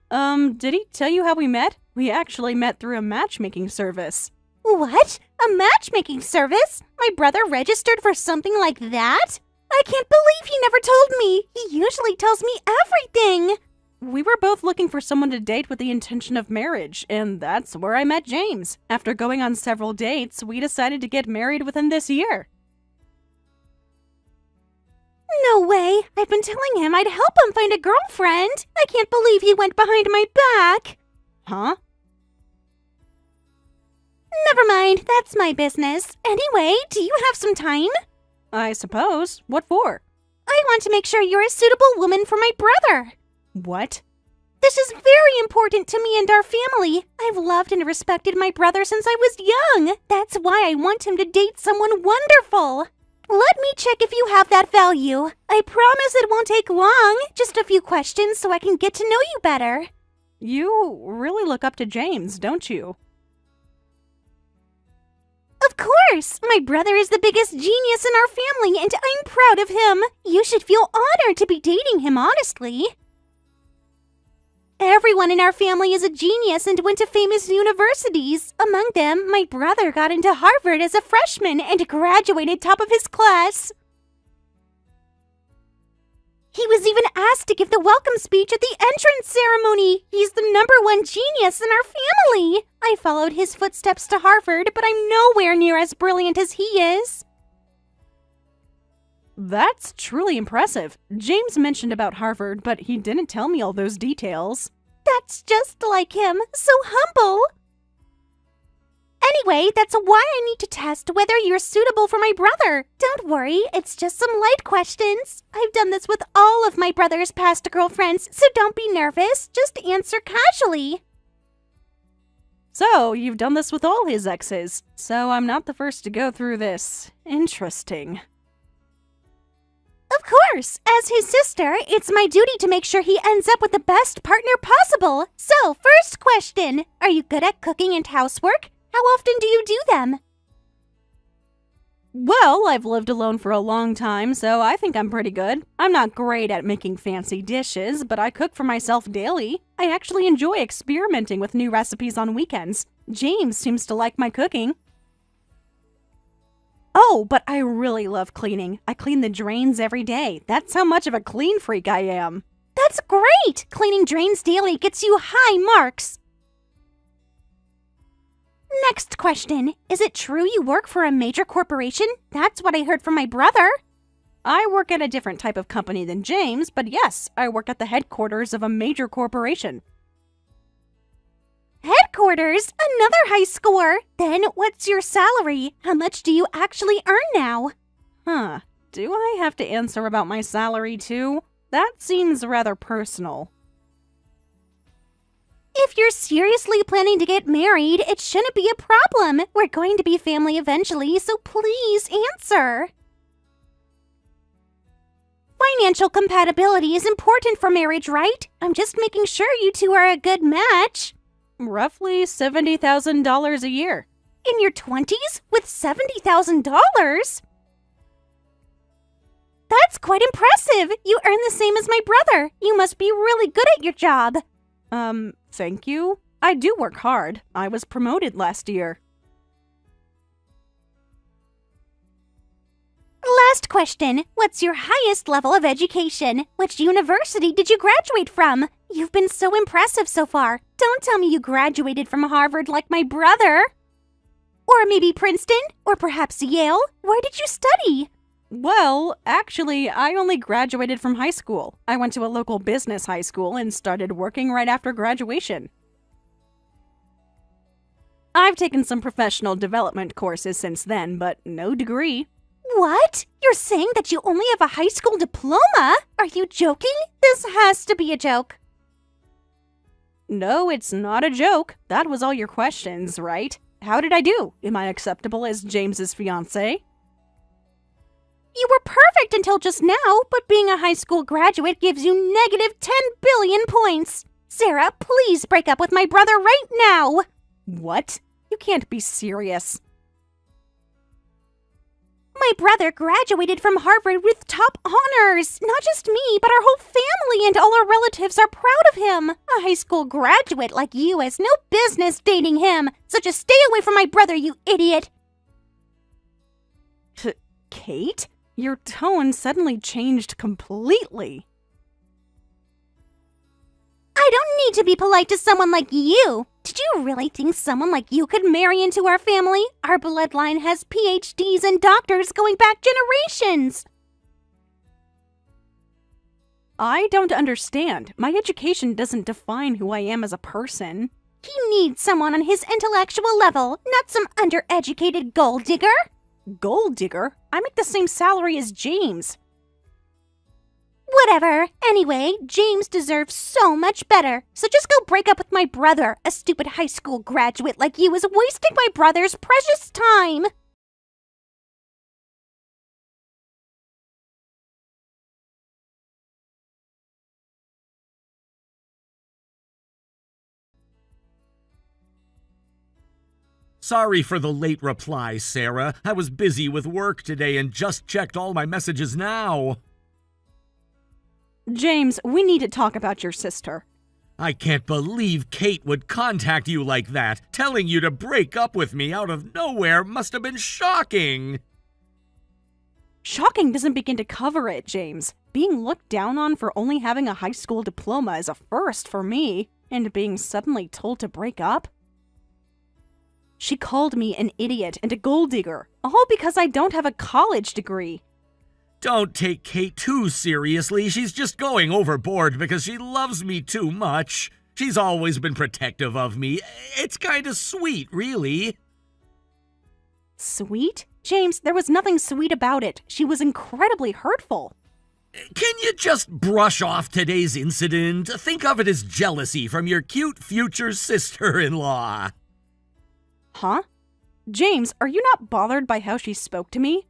Did he tell you how we met? We actually met through a matchmaking service. What? A matchmaking service? My brother registered for something like that? I can't believe he never told me. He usually tells me everything. We were both looking for someone to date with the intention of marriage, and that's where I met James. After going on several dates, we decided to get married within this year. No way! I've been telling him I'd help him find a girlfriend! I can't believe he went behind my back! Huh? Never mind, that's my business. Anyway, do you have some time? I suppose. What for? I want to make sure you're a suitable woman for my brother. What? This is very important to me and our family. I've loved and respected my brother since I was young. That's why I want him to date someone wonderful. Let me check if you have that value. I promise it won't take long. Just a few questions so I can get to know you better. You really look up to James, don't you? Of course! My brother is the biggest genius in our family, and I'm proud of him. You should feel honored to be dating him, honestly. Everyone in our family is a genius and went to famous universities. Among them, my brother got into Harvard as a freshman and graduated top of his class. He was even asked to give the welcome speech at the entrance ceremony. He's the #1 genius in our family. I followed his footsteps to Harvard, but I'm nowhere near as brilliant as he is. That's truly impressive. James mentioned about Harvard, but he didn't tell me all those details. That's just like him. So humble. Anyway, that's why I need to test whether you're suitable for my brother. Don't worry, it's just some light questions. I've done this with all of my brother's past girlfriends, so don't be nervous. Just answer casually. So, you've done this with all his exes. So I'm not the first to go through this. Interesting. Of course, as his sister, it's my duty to make sure he ends up with the best partner possible. So, first question, are you good at cooking and housework? How often do you do them? Well, I've lived alone for a long time, so I think I'm pretty good. I'm not great at making fancy dishes, but I cook for myself daily. I actually enjoy experimenting with new recipes on weekends. James seems to like my cooking. Oh, but I really love cleaning. I clean the drains every day. That's how much of a clean freak I am. That's great! Cleaning drains daily gets you high marks. Next question. Is it true you work for a major corporation? That's what I heard from my brother. I work at a different type of company than James, but yes, I work at the headquarters of a major corporation. Headquarters? Another high score! Then what's your salary? How much do you actually earn now? Do I have to answer about my salary too? That seems rather personal. If you're seriously planning to get married, it shouldn't be a problem. We're going to be family eventually, so please answer. Financial compatibility is important for marriage, right? I'm just making sure you two are a good match. Roughly $70,000 a year. In your 20s? With $70,000? That's quite impressive. You earn the same as my brother. You must be really good at your job. Thank you. I do work hard. I was promoted last year. Last question. What's your highest level of education? Which university did you graduate from? You've been so impressive so far. Don't tell me you graduated from Harvard like my brother. Or maybe Princeton? Or perhaps Yale? Where did you study? Well, actually, I only graduated from high school. I went to a local business high school and started working right after graduation. I've taken some professional development courses since then, but no degree. What? You're saying that you only have a high school diploma? Are you joking? This has to be a joke. No, it's not a joke. That was all your questions, right? How did I do? Am I acceptable as James's fiancé? You were perfect until just now, but being a high school graduate gives you negative 10 billion points. Sarah, please break up with my brother right now. What? You can't be serious. My brother graduated from Harvard with top honors. Not just me, but our whole family and all our relatives are proud of him. A high school graduate like you has no business dating him. So just stay away from my brother, you idiot. Kate? Your tone suddenly changed completely. I don't need to be polite to someone like you. Did you really think someone like you could marry into our family? Our bloodline has PhDs and doctors going back generations. I don't understand. My education doesn't define who I am as a person. He needs someone on his intellectual level, not some undereducated gold digger. Gold digger? I make the same salary as James. Whatever. Anyway, James deserves so much better. So just go break up with my brother. A stupid high school graduate like you is wasting my brother's precious time. Sorry for the late reply, Sarah. I was busy with work today and just checked all my messages now. James, we need to talk about your sister. I can't believe Kate would contact you like that. Telling you to break up with me out of nowhere must have been shocking. Shocking doesn't begin to cover it, James. Being looked down on for only having a high school diploma is a first for me, and being suddenly told to break up? She called me an idiot and a gold digger, all because I don't have a college degree. Don't take Kate too seriously. She's just going overboard because she loves me too much. She's always been protective of me. It's kinda sweet, really. Sweet? James, there was nothing sweet about it. She was incredibly hurtful. Can you just brush off today's incident? Think of it as jealousy from your cute future sister-in-law. Huh? James, are you not bothered by how she spoke to me?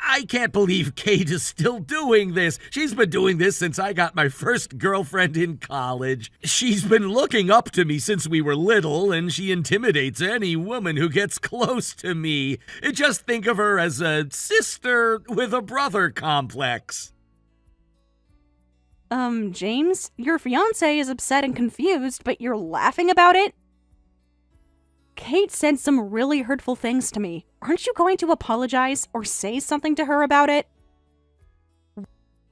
I can't believe Kate is still doing this. She's been doing this since I got my first girlfriend in college. She's been looking up to me since we were little, and she intimidates any woman who gets close to me. Just think of her as a sister with a brother complex. James, your fiancé is upset and confused, but you're laughing about it? Kate said some really hurtful things to me. Aren't you going to apologize or say something to her about it?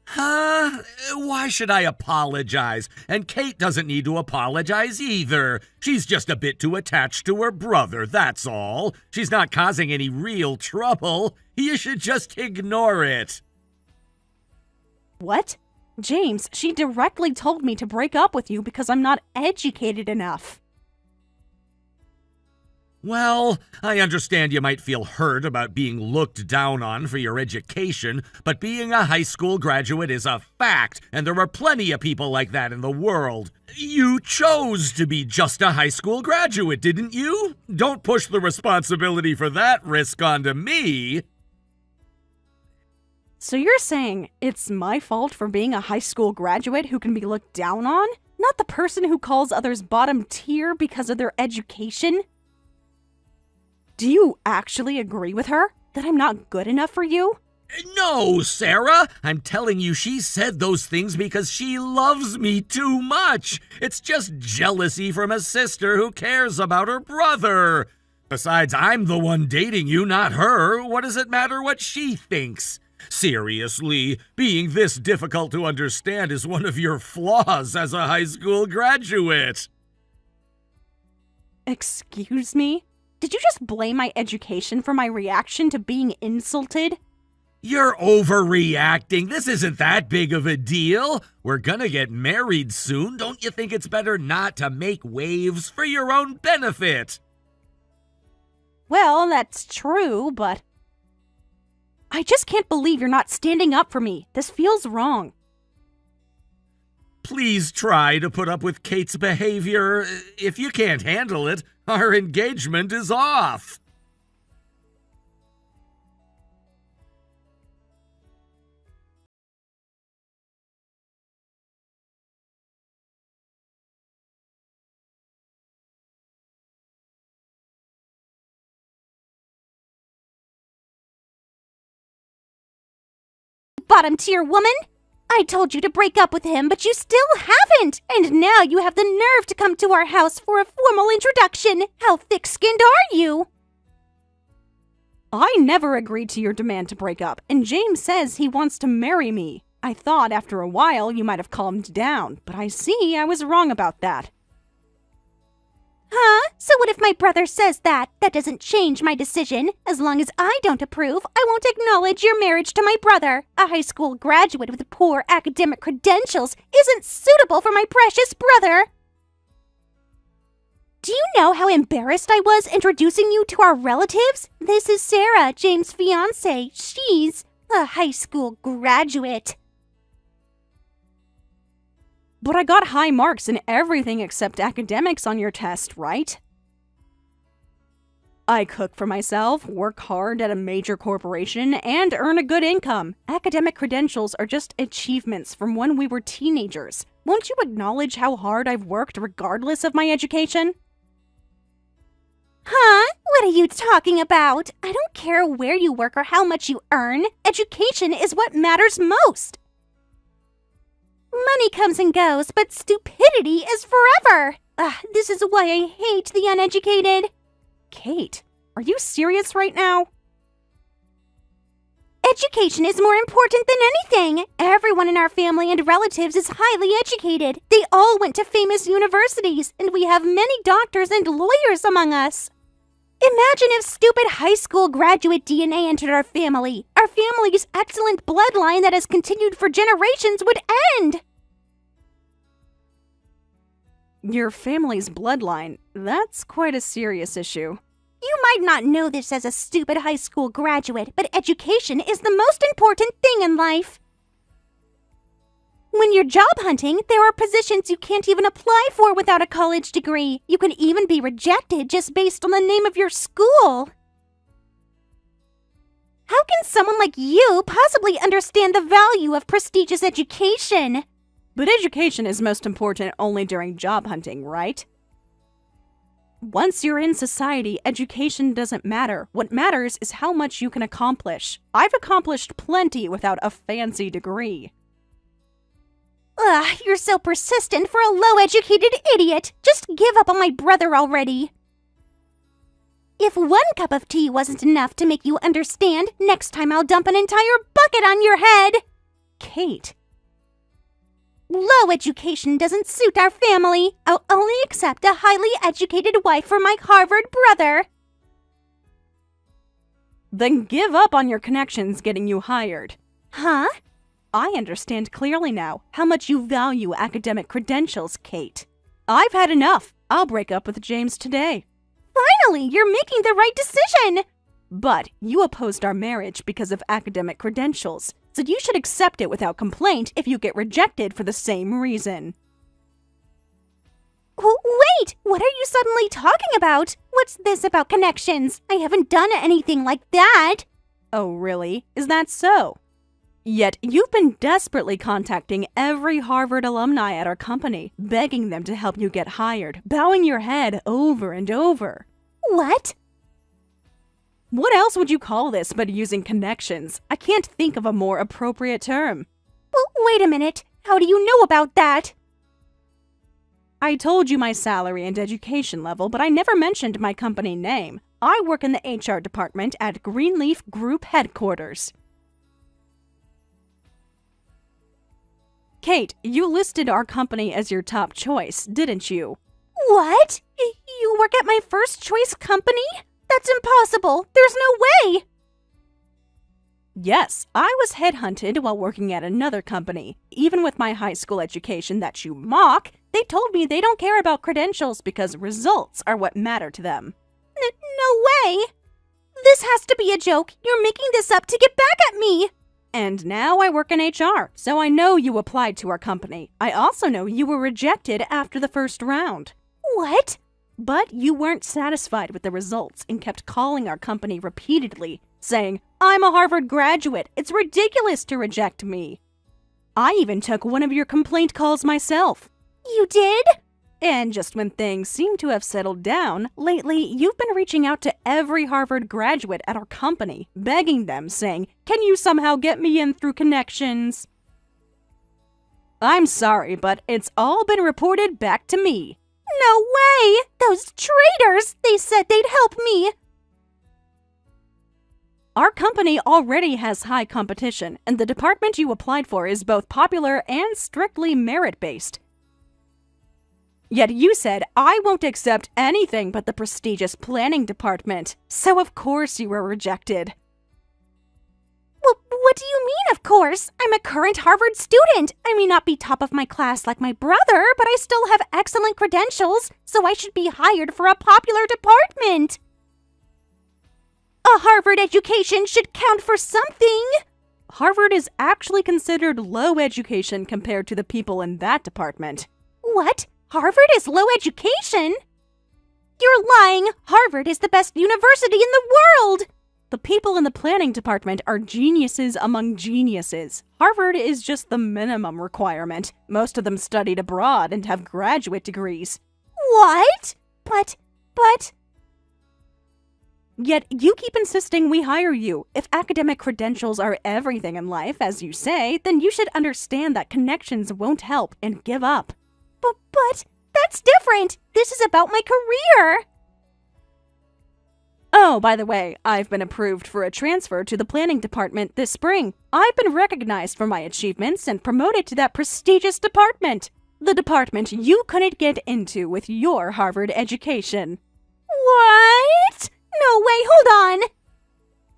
Why should I apologize? And Kate doesn't need to apologize either. She's just a bit too attached to her brother, that's all. She's not causing any real trouble. You should just ignore it. What? James, she directly told me to break up with you because I'm not educated enough. Well, I understand you might feel hurt about being looked down on for your education, but being a high school graduate is a fact, and there are plenty of people like that in the world. You chose to be just a high school graduate, didn't you? Don't push the responsibility for that risk onto me. So you're saying it's my fault for being a high school graduate who can be looked down on? Not the person who calls others bottom tier because of their education? Do you actually agree with her? That I'm not good enough for you? No, Sarah! I'm telling you she said those things because she loves me too much. It's just jealousy from a sister who cares about her brother. Besides, I'm the one dating you, not her. What does it matter what she thinks? Seriously, being this difficult to understand is one of your flaws as a high school graduate. Excuse me? Did you just blame my education for my reaction to being insulted? You're overreacting. This isn't that big of a deal. We're gonna get married soon. Don't you think it's better not to make waves for your own benefit? Well, that's true, but I just can't believe you're not standing up for me. This feels wrong. Please try to put up with Kate's behavior. If you can't handle it, our engagement is off. Bottom tier woman? I told you to break up with him, but you still haven't! And now you have the nerve to come to our house for a formal introduction! How thick-skinned are you? I never agreed to your demand to break up, and James says he wants to marry me. I thought after a while you might have calmed down, but I see I was wrong about that. Huh? So what if my brother says that? That doesn't change my decision. As long as I don't approve, I won't acknowledge your marriage to my brother. A high school graduate with poor academic credentials isn't suitable for my precious brother. Do you know how embarrassed I was introducing you to our relatives? This is Sarah, James' fiancée. She's a high school graduate. But I got high marks in everything except academics on your test, right? I cook for myself, work hard at a major corporation, and earn a good income. Academic credentials are just achievements from when we were teenagers. Won't you acknowledge how hard I've worked regardless of my education? Huh? What are you talking about? I don't care where you work or how much you earn. Education is what matters most. Money comes and goes, but stupidity is forever. This is why I hate the uneducated. Kate, are you serious right now? Education is more important than anything. Everyone in our family and relatives is highly educated. They all went to famous universities, and we have many doctors and lawyers among us. Imagine if stupid high school graduate DNA entered our family. Our family's excellent bloodline that has continued for generations would end. Your family's bloodline, that's quite a serious issue. You might not know this as a stupid high school graduate, but education is the most important thing in life. When you're job hunting, there are positions you can't even apply for without a college degree. You can even be rejected just based on the name of your school. How can someone like you possibly understand the value of prestigious education? But education is most important only during job hunting, right? Once you're in society, education doesn't matter. What matters is how much you can accomplish. I've accomplished plenty without a fancy degree. Ugh, you're so persistent for a low-educated idiot. Just give up on my brother already. If one cup of tea wasn't enough to make you understand, next time I'll dump an entire bucket on your head. Kate. Low education doesn't suit our family. I'll only accept a highly educated wife for my Harvard brother. Then give up on your connections getting you hired. Huh? I understand clearly now how much you value academic credentials, Kate. I've had enough. I'll break up with James today. Finally, you're making the right decision. But you opposed our marriage because of academic credentials, so you should accept it without complaint if you get rejected for the same reason. Wait, what are you suddenly talking about? What's this about connections? I haven't done anything like that. Oh, really? Is that so? Yet you've been desperately contacting every Harvard alumni at our company, begging them to help you get hired, bowing your head over and over. What? What else would you call this but using connections? I can't think of a more appropriate term. Wait a minute. How do you know about that? I told you my salary and education level, but I never mentioned my company name. I work in the HR department at Greenleaf Group headquarters. Kate, you listed our company as your top choice, didn't you? What? You work at my first choice company? That's impossible. There's no way. Yes, I was headhunted while working at another company. Even with my high school education that you mock, they told me they don't care about credentials because results are what matter to them. No way. This has to be a joke. You're making this up to get back at me. And now I work in HR, so I know you applied to our company. I also know you were rejected after the first round. What? But you weren't satisfied with the results and kept calling our company repeatedly, saying, "I'm a Harvard graduate. It's ridiculous to reject me." I even took one of your complaint calls myself. You did? And just when things seem to have settled down, lately you've been reaching out to every Harvard graduate at our company, begging them, saying, "Can you somehow get me in through connections?" I'm sorry, but it's all been reported back to me. No way! Those traitors! They said they'd help me! Our company already has high competition, and the department you applied for is both popular and strictly merit-based. Yet you said, "I won't accept anything but the prestigious planning department," so of course you were rejected. Well, what do you mean, of course? I'm a current Harvard student. I may not be top of my class like my brother, but I still have excellent credentials, so I should be hired for a popular department. A Harvard education should count for something. Harvard is actually considered low education compared to the people in that department. What? Harvard is low education? You're lying! Harvard is the best university in the world! The people in the planning department are geniuses among geniuses. Harvard is just the minimum requirement. Most of them studied abroad and have graduate degrees. What? But... Yet you keep insisting we hire you. If academic credentials are everything in life, as you say, then you should understand that connections won't help and give up. But, that's different! This is about my career! Oh, by the way, I've been approved for a transfer to the planning department this spring. I've been recognized for my achievements and promoted to that prestigious department. The department you couldn't get into with your Harvard education. What? No way, hold on!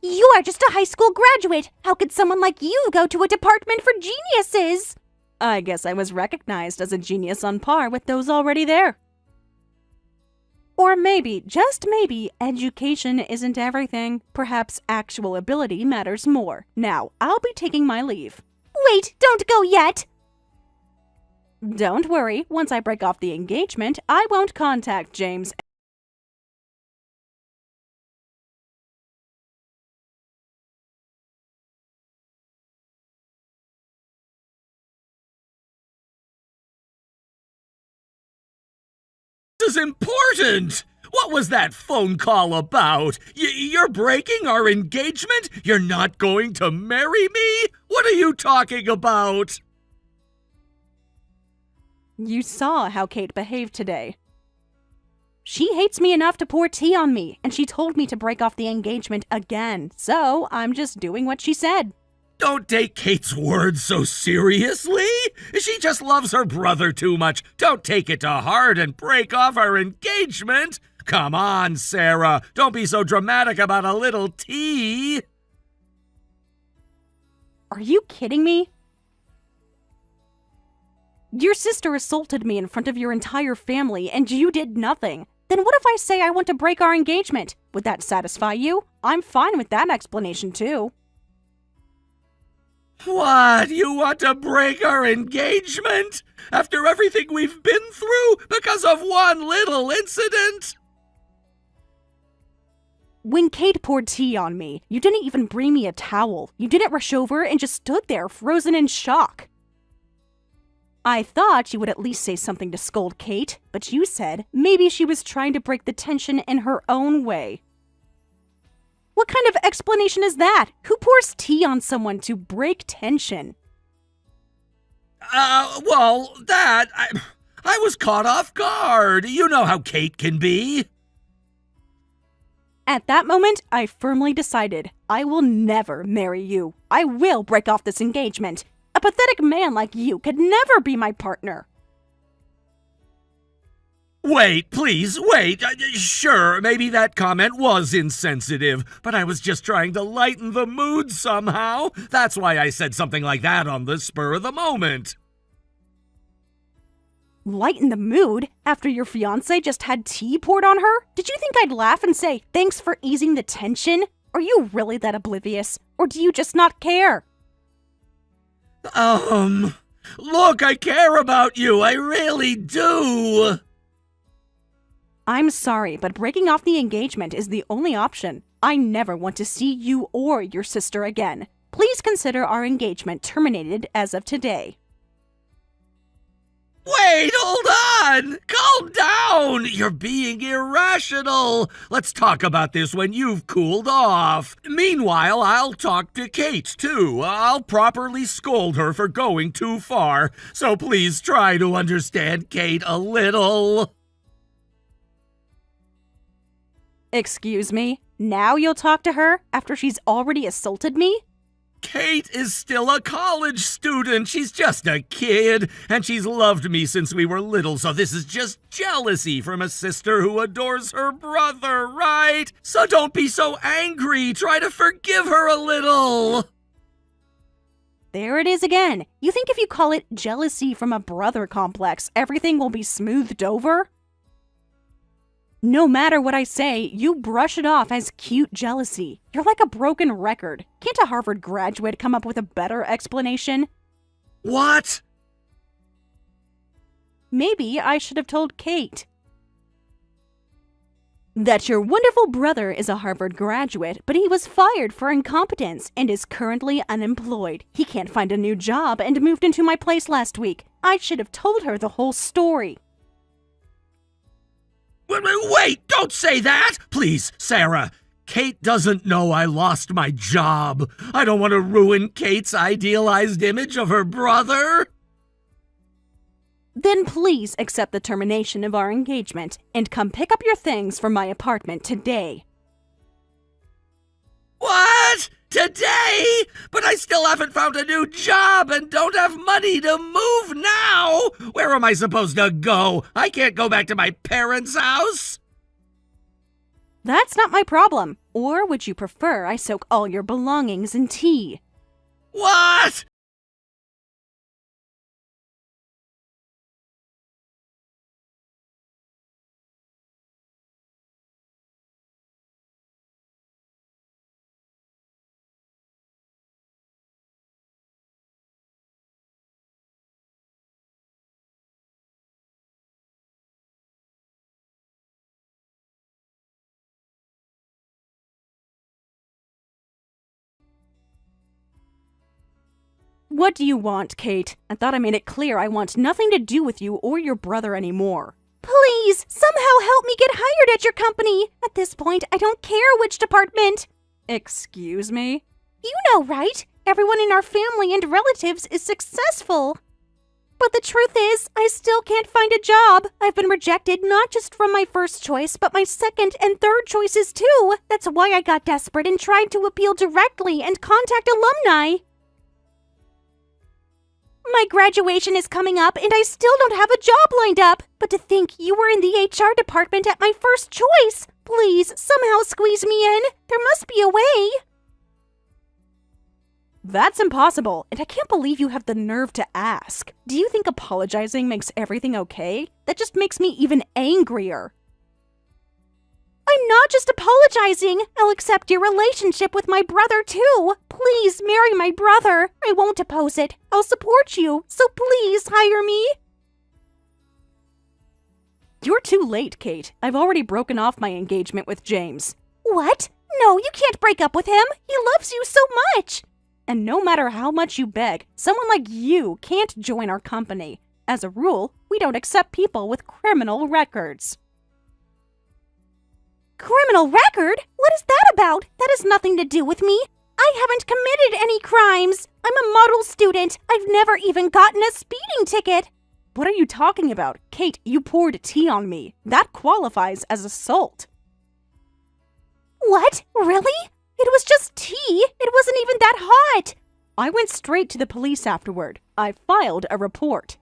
You are just a high school graduate. How could someone like you go to a department for geniuses? I guess I was recognized as a genius on par with those already there. Or maybe, just maybe, education isn't everything. Perhaps actual ability matters more. Now, I'll be taking my leave. Wait, don't go yet! Don't worry, once I break off the engagement, I won't contact James. This is important! What was that phone call about? You're breaking our engagement? You're not going to marry me? What are you talking about? You saw how Kate behaved today. She hates me enough to pour tea on me, and she told me to break off the engagement again, so I'm just doing what she said. Don't take Kate's words so seriously. She just loves her brother too much. Don't take it to heart and break off our engagement. Come on, Sarah. Don't be so dramatic about a little tea. Are you kidding me? Your sister assaulted me in front of your entire family, and you did nothing. Then what if I say I want to break our engagement? Would that satisfy you? I'm fine with that explanation, too. What? You want to break our engagement? After everything we've been through because of one little incident? When Kate poured tea on me, you didn't even bring me a towel. You didn't rush over and just stood there, frozen in shock. I thought you would at least say something to scold Kate, but you said maybe she was trying to break the tension in her own way. What kind of explanation is that? Who pours tea on someone to break tension? Well, I was caught off guard. You know how Kate can be. At that moment, I firmly decided I will never marry you. I will break off this engagement. A pathetic man like you could never be my partner. Wait, please, wait. Sure, maybe that comment was insensitive, but I was just trying to lighten the mood somehow. That's why I said something like that on the spur of the moment. Lighten the mood? After your fiancé just had tea poured on her? Did you think I'd laugh and say, thanks for easing the tension? Are you really that oblivious? Or do you just not care? Look, I care about you. I really do. I'm sorry, but breaking off the engagement is the only option. I never want to see you or your sister again. Please consider our engagement terminated as of today. Wait, hold on! Calm down! You're being irrational! Let's talk about this when you've cooled off. Meanwhile, I'll talk to Kate, too. I'll properly scold her for going too far. So please try to understand Kate a little. Excuse me? Now you'll talk to her after she's already assaulted me? Kate is still a college student. She's just a kid, and she's loved me since we were little, so this is just jealousy from a sister who adores her brother, right? So don't be so angry. Try to forgive her a little. There it is again. You think if you call it jealousy from a brother complex, everything will be smoothed over? No matter what I say, you brush it off as cute jealousy. You're like a broken record. Can't a Harvard graduate come up with a better explanation? What? Maybe I should have told Kate that your wonderful brother is a Harvard graduate, but he was fired for incompetence and is currently unemployed. He can't find a new job and moved into my place last week. I should have told her the whole story. Wait, don't say that! Please, Sarah. Kate doesn't know I lost my job. I don't want to ruin Kate's idealized image of her brother. Then please accept the termination of our engagement and come pick up your things from my apartment today. What? Today? But I still haven't found a new job and don't have money to move now. Where am I supposed to go? I can't go back to my parents' house. That's not my problem. Or would you prefer I soak all your belongings in tea? What? What do you want, Kate? I thought I made it clear I want nothing to do with you or your brother anymore. Please, somehow help me get hired at your company. At this point, I don't care which department. Excuse me? You know, right? Everyone in our family and relatives is successful. But the truth is, I still can't find a job. I've been rejected not just from my first choice, but my second and third choices too. That's why I got desperate and tried to appeal directly and contact alumni. My graduation is coming up and I still don't have a job lined up. But to think you were in the HR department at my first choice. Please, somehow squeeze me in. There must be a way. That's impossible, and I can't believe you have the nerve to ask. Do you think apologizing makes everything okay? That just makes me even angrier. I'm not just apologizing. I'll accept your relationship with my brother too. Please marry my brother. I won't oppose it. I'll support you, so please hire me. You're too late, Kate. I've already broken off my engagement with James. What? No, you can't break up with him. He loves you so much. And no matter how much you beg, someone like you can't join our company. As a rule, we don't accept people with criminal records. Criminal record? What is that about? That has nothing to do with me. I haven't committed any crimes. I'm a model student. I've never even gotten a speeding ticket. What are you talking about? Kate, you poured tea on me. That qualifies as assault. What? Really? It was just tea. It wasn't even that hot. I went straight to the police afterward. I filed a report.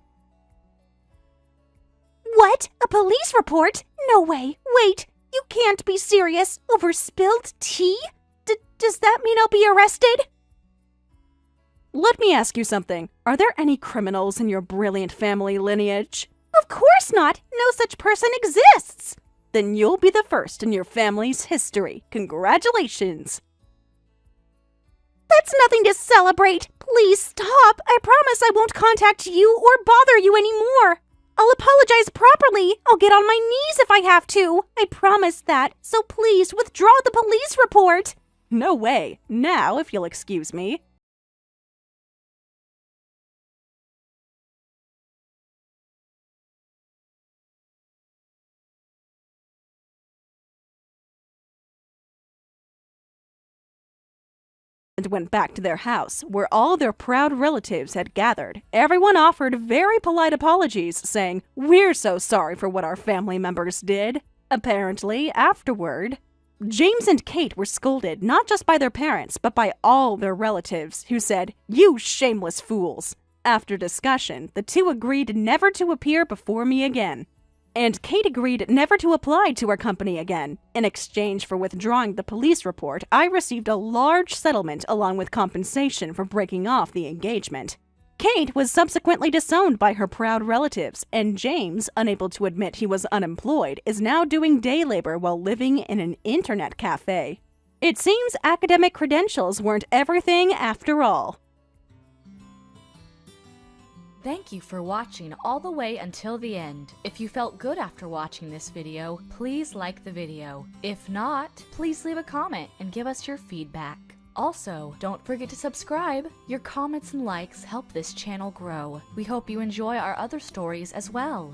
What? A police report? No way. Wait. You can't be serious. Over spilled tea? Does that mean I'll be arrested? Let me ask you something. Are there any criminals in your brilliant family lineage? Of course not. No such person exists. Then you'll be the first in your family's history. Congratulations. That's nothing to celebrate. Please stop. I promise I won't contact you or bother you anymore. I'll apologize properly. I'll get on my knees if I have to. I promise that. So please withdraw the police report. No way. Now, if you'll excuse me. And went back to their house, where all their proud relatives had gathered. Everyone offered very polite apologies, saying, "We're so sorry for what our family members did." Apparently, afterward, James and Kate were scolded not just by their parents, but by all their relatives, who said, "You shameless fools." After discussion, the two agreed never to appear before me again. And Kate agreed never to apply to our company again. In exchange for withdrawing the police report, I received a large settlement along with compensation for breaking off the engagement. Kate was subsequently disowned by her proud relatives, and James, unable to admit he was unemployed, is now doing day labor while living in an internet cafe. It seems academic credentials weren't everything after all. Thank you for watching all the way until the end. If you felt good after watching this video, please like the video. If not, please leave a comment and give us your feedback. Also, don't forget to subscribe. Your comments and likes help this channel grow. We hope you enjoy our other stories as well.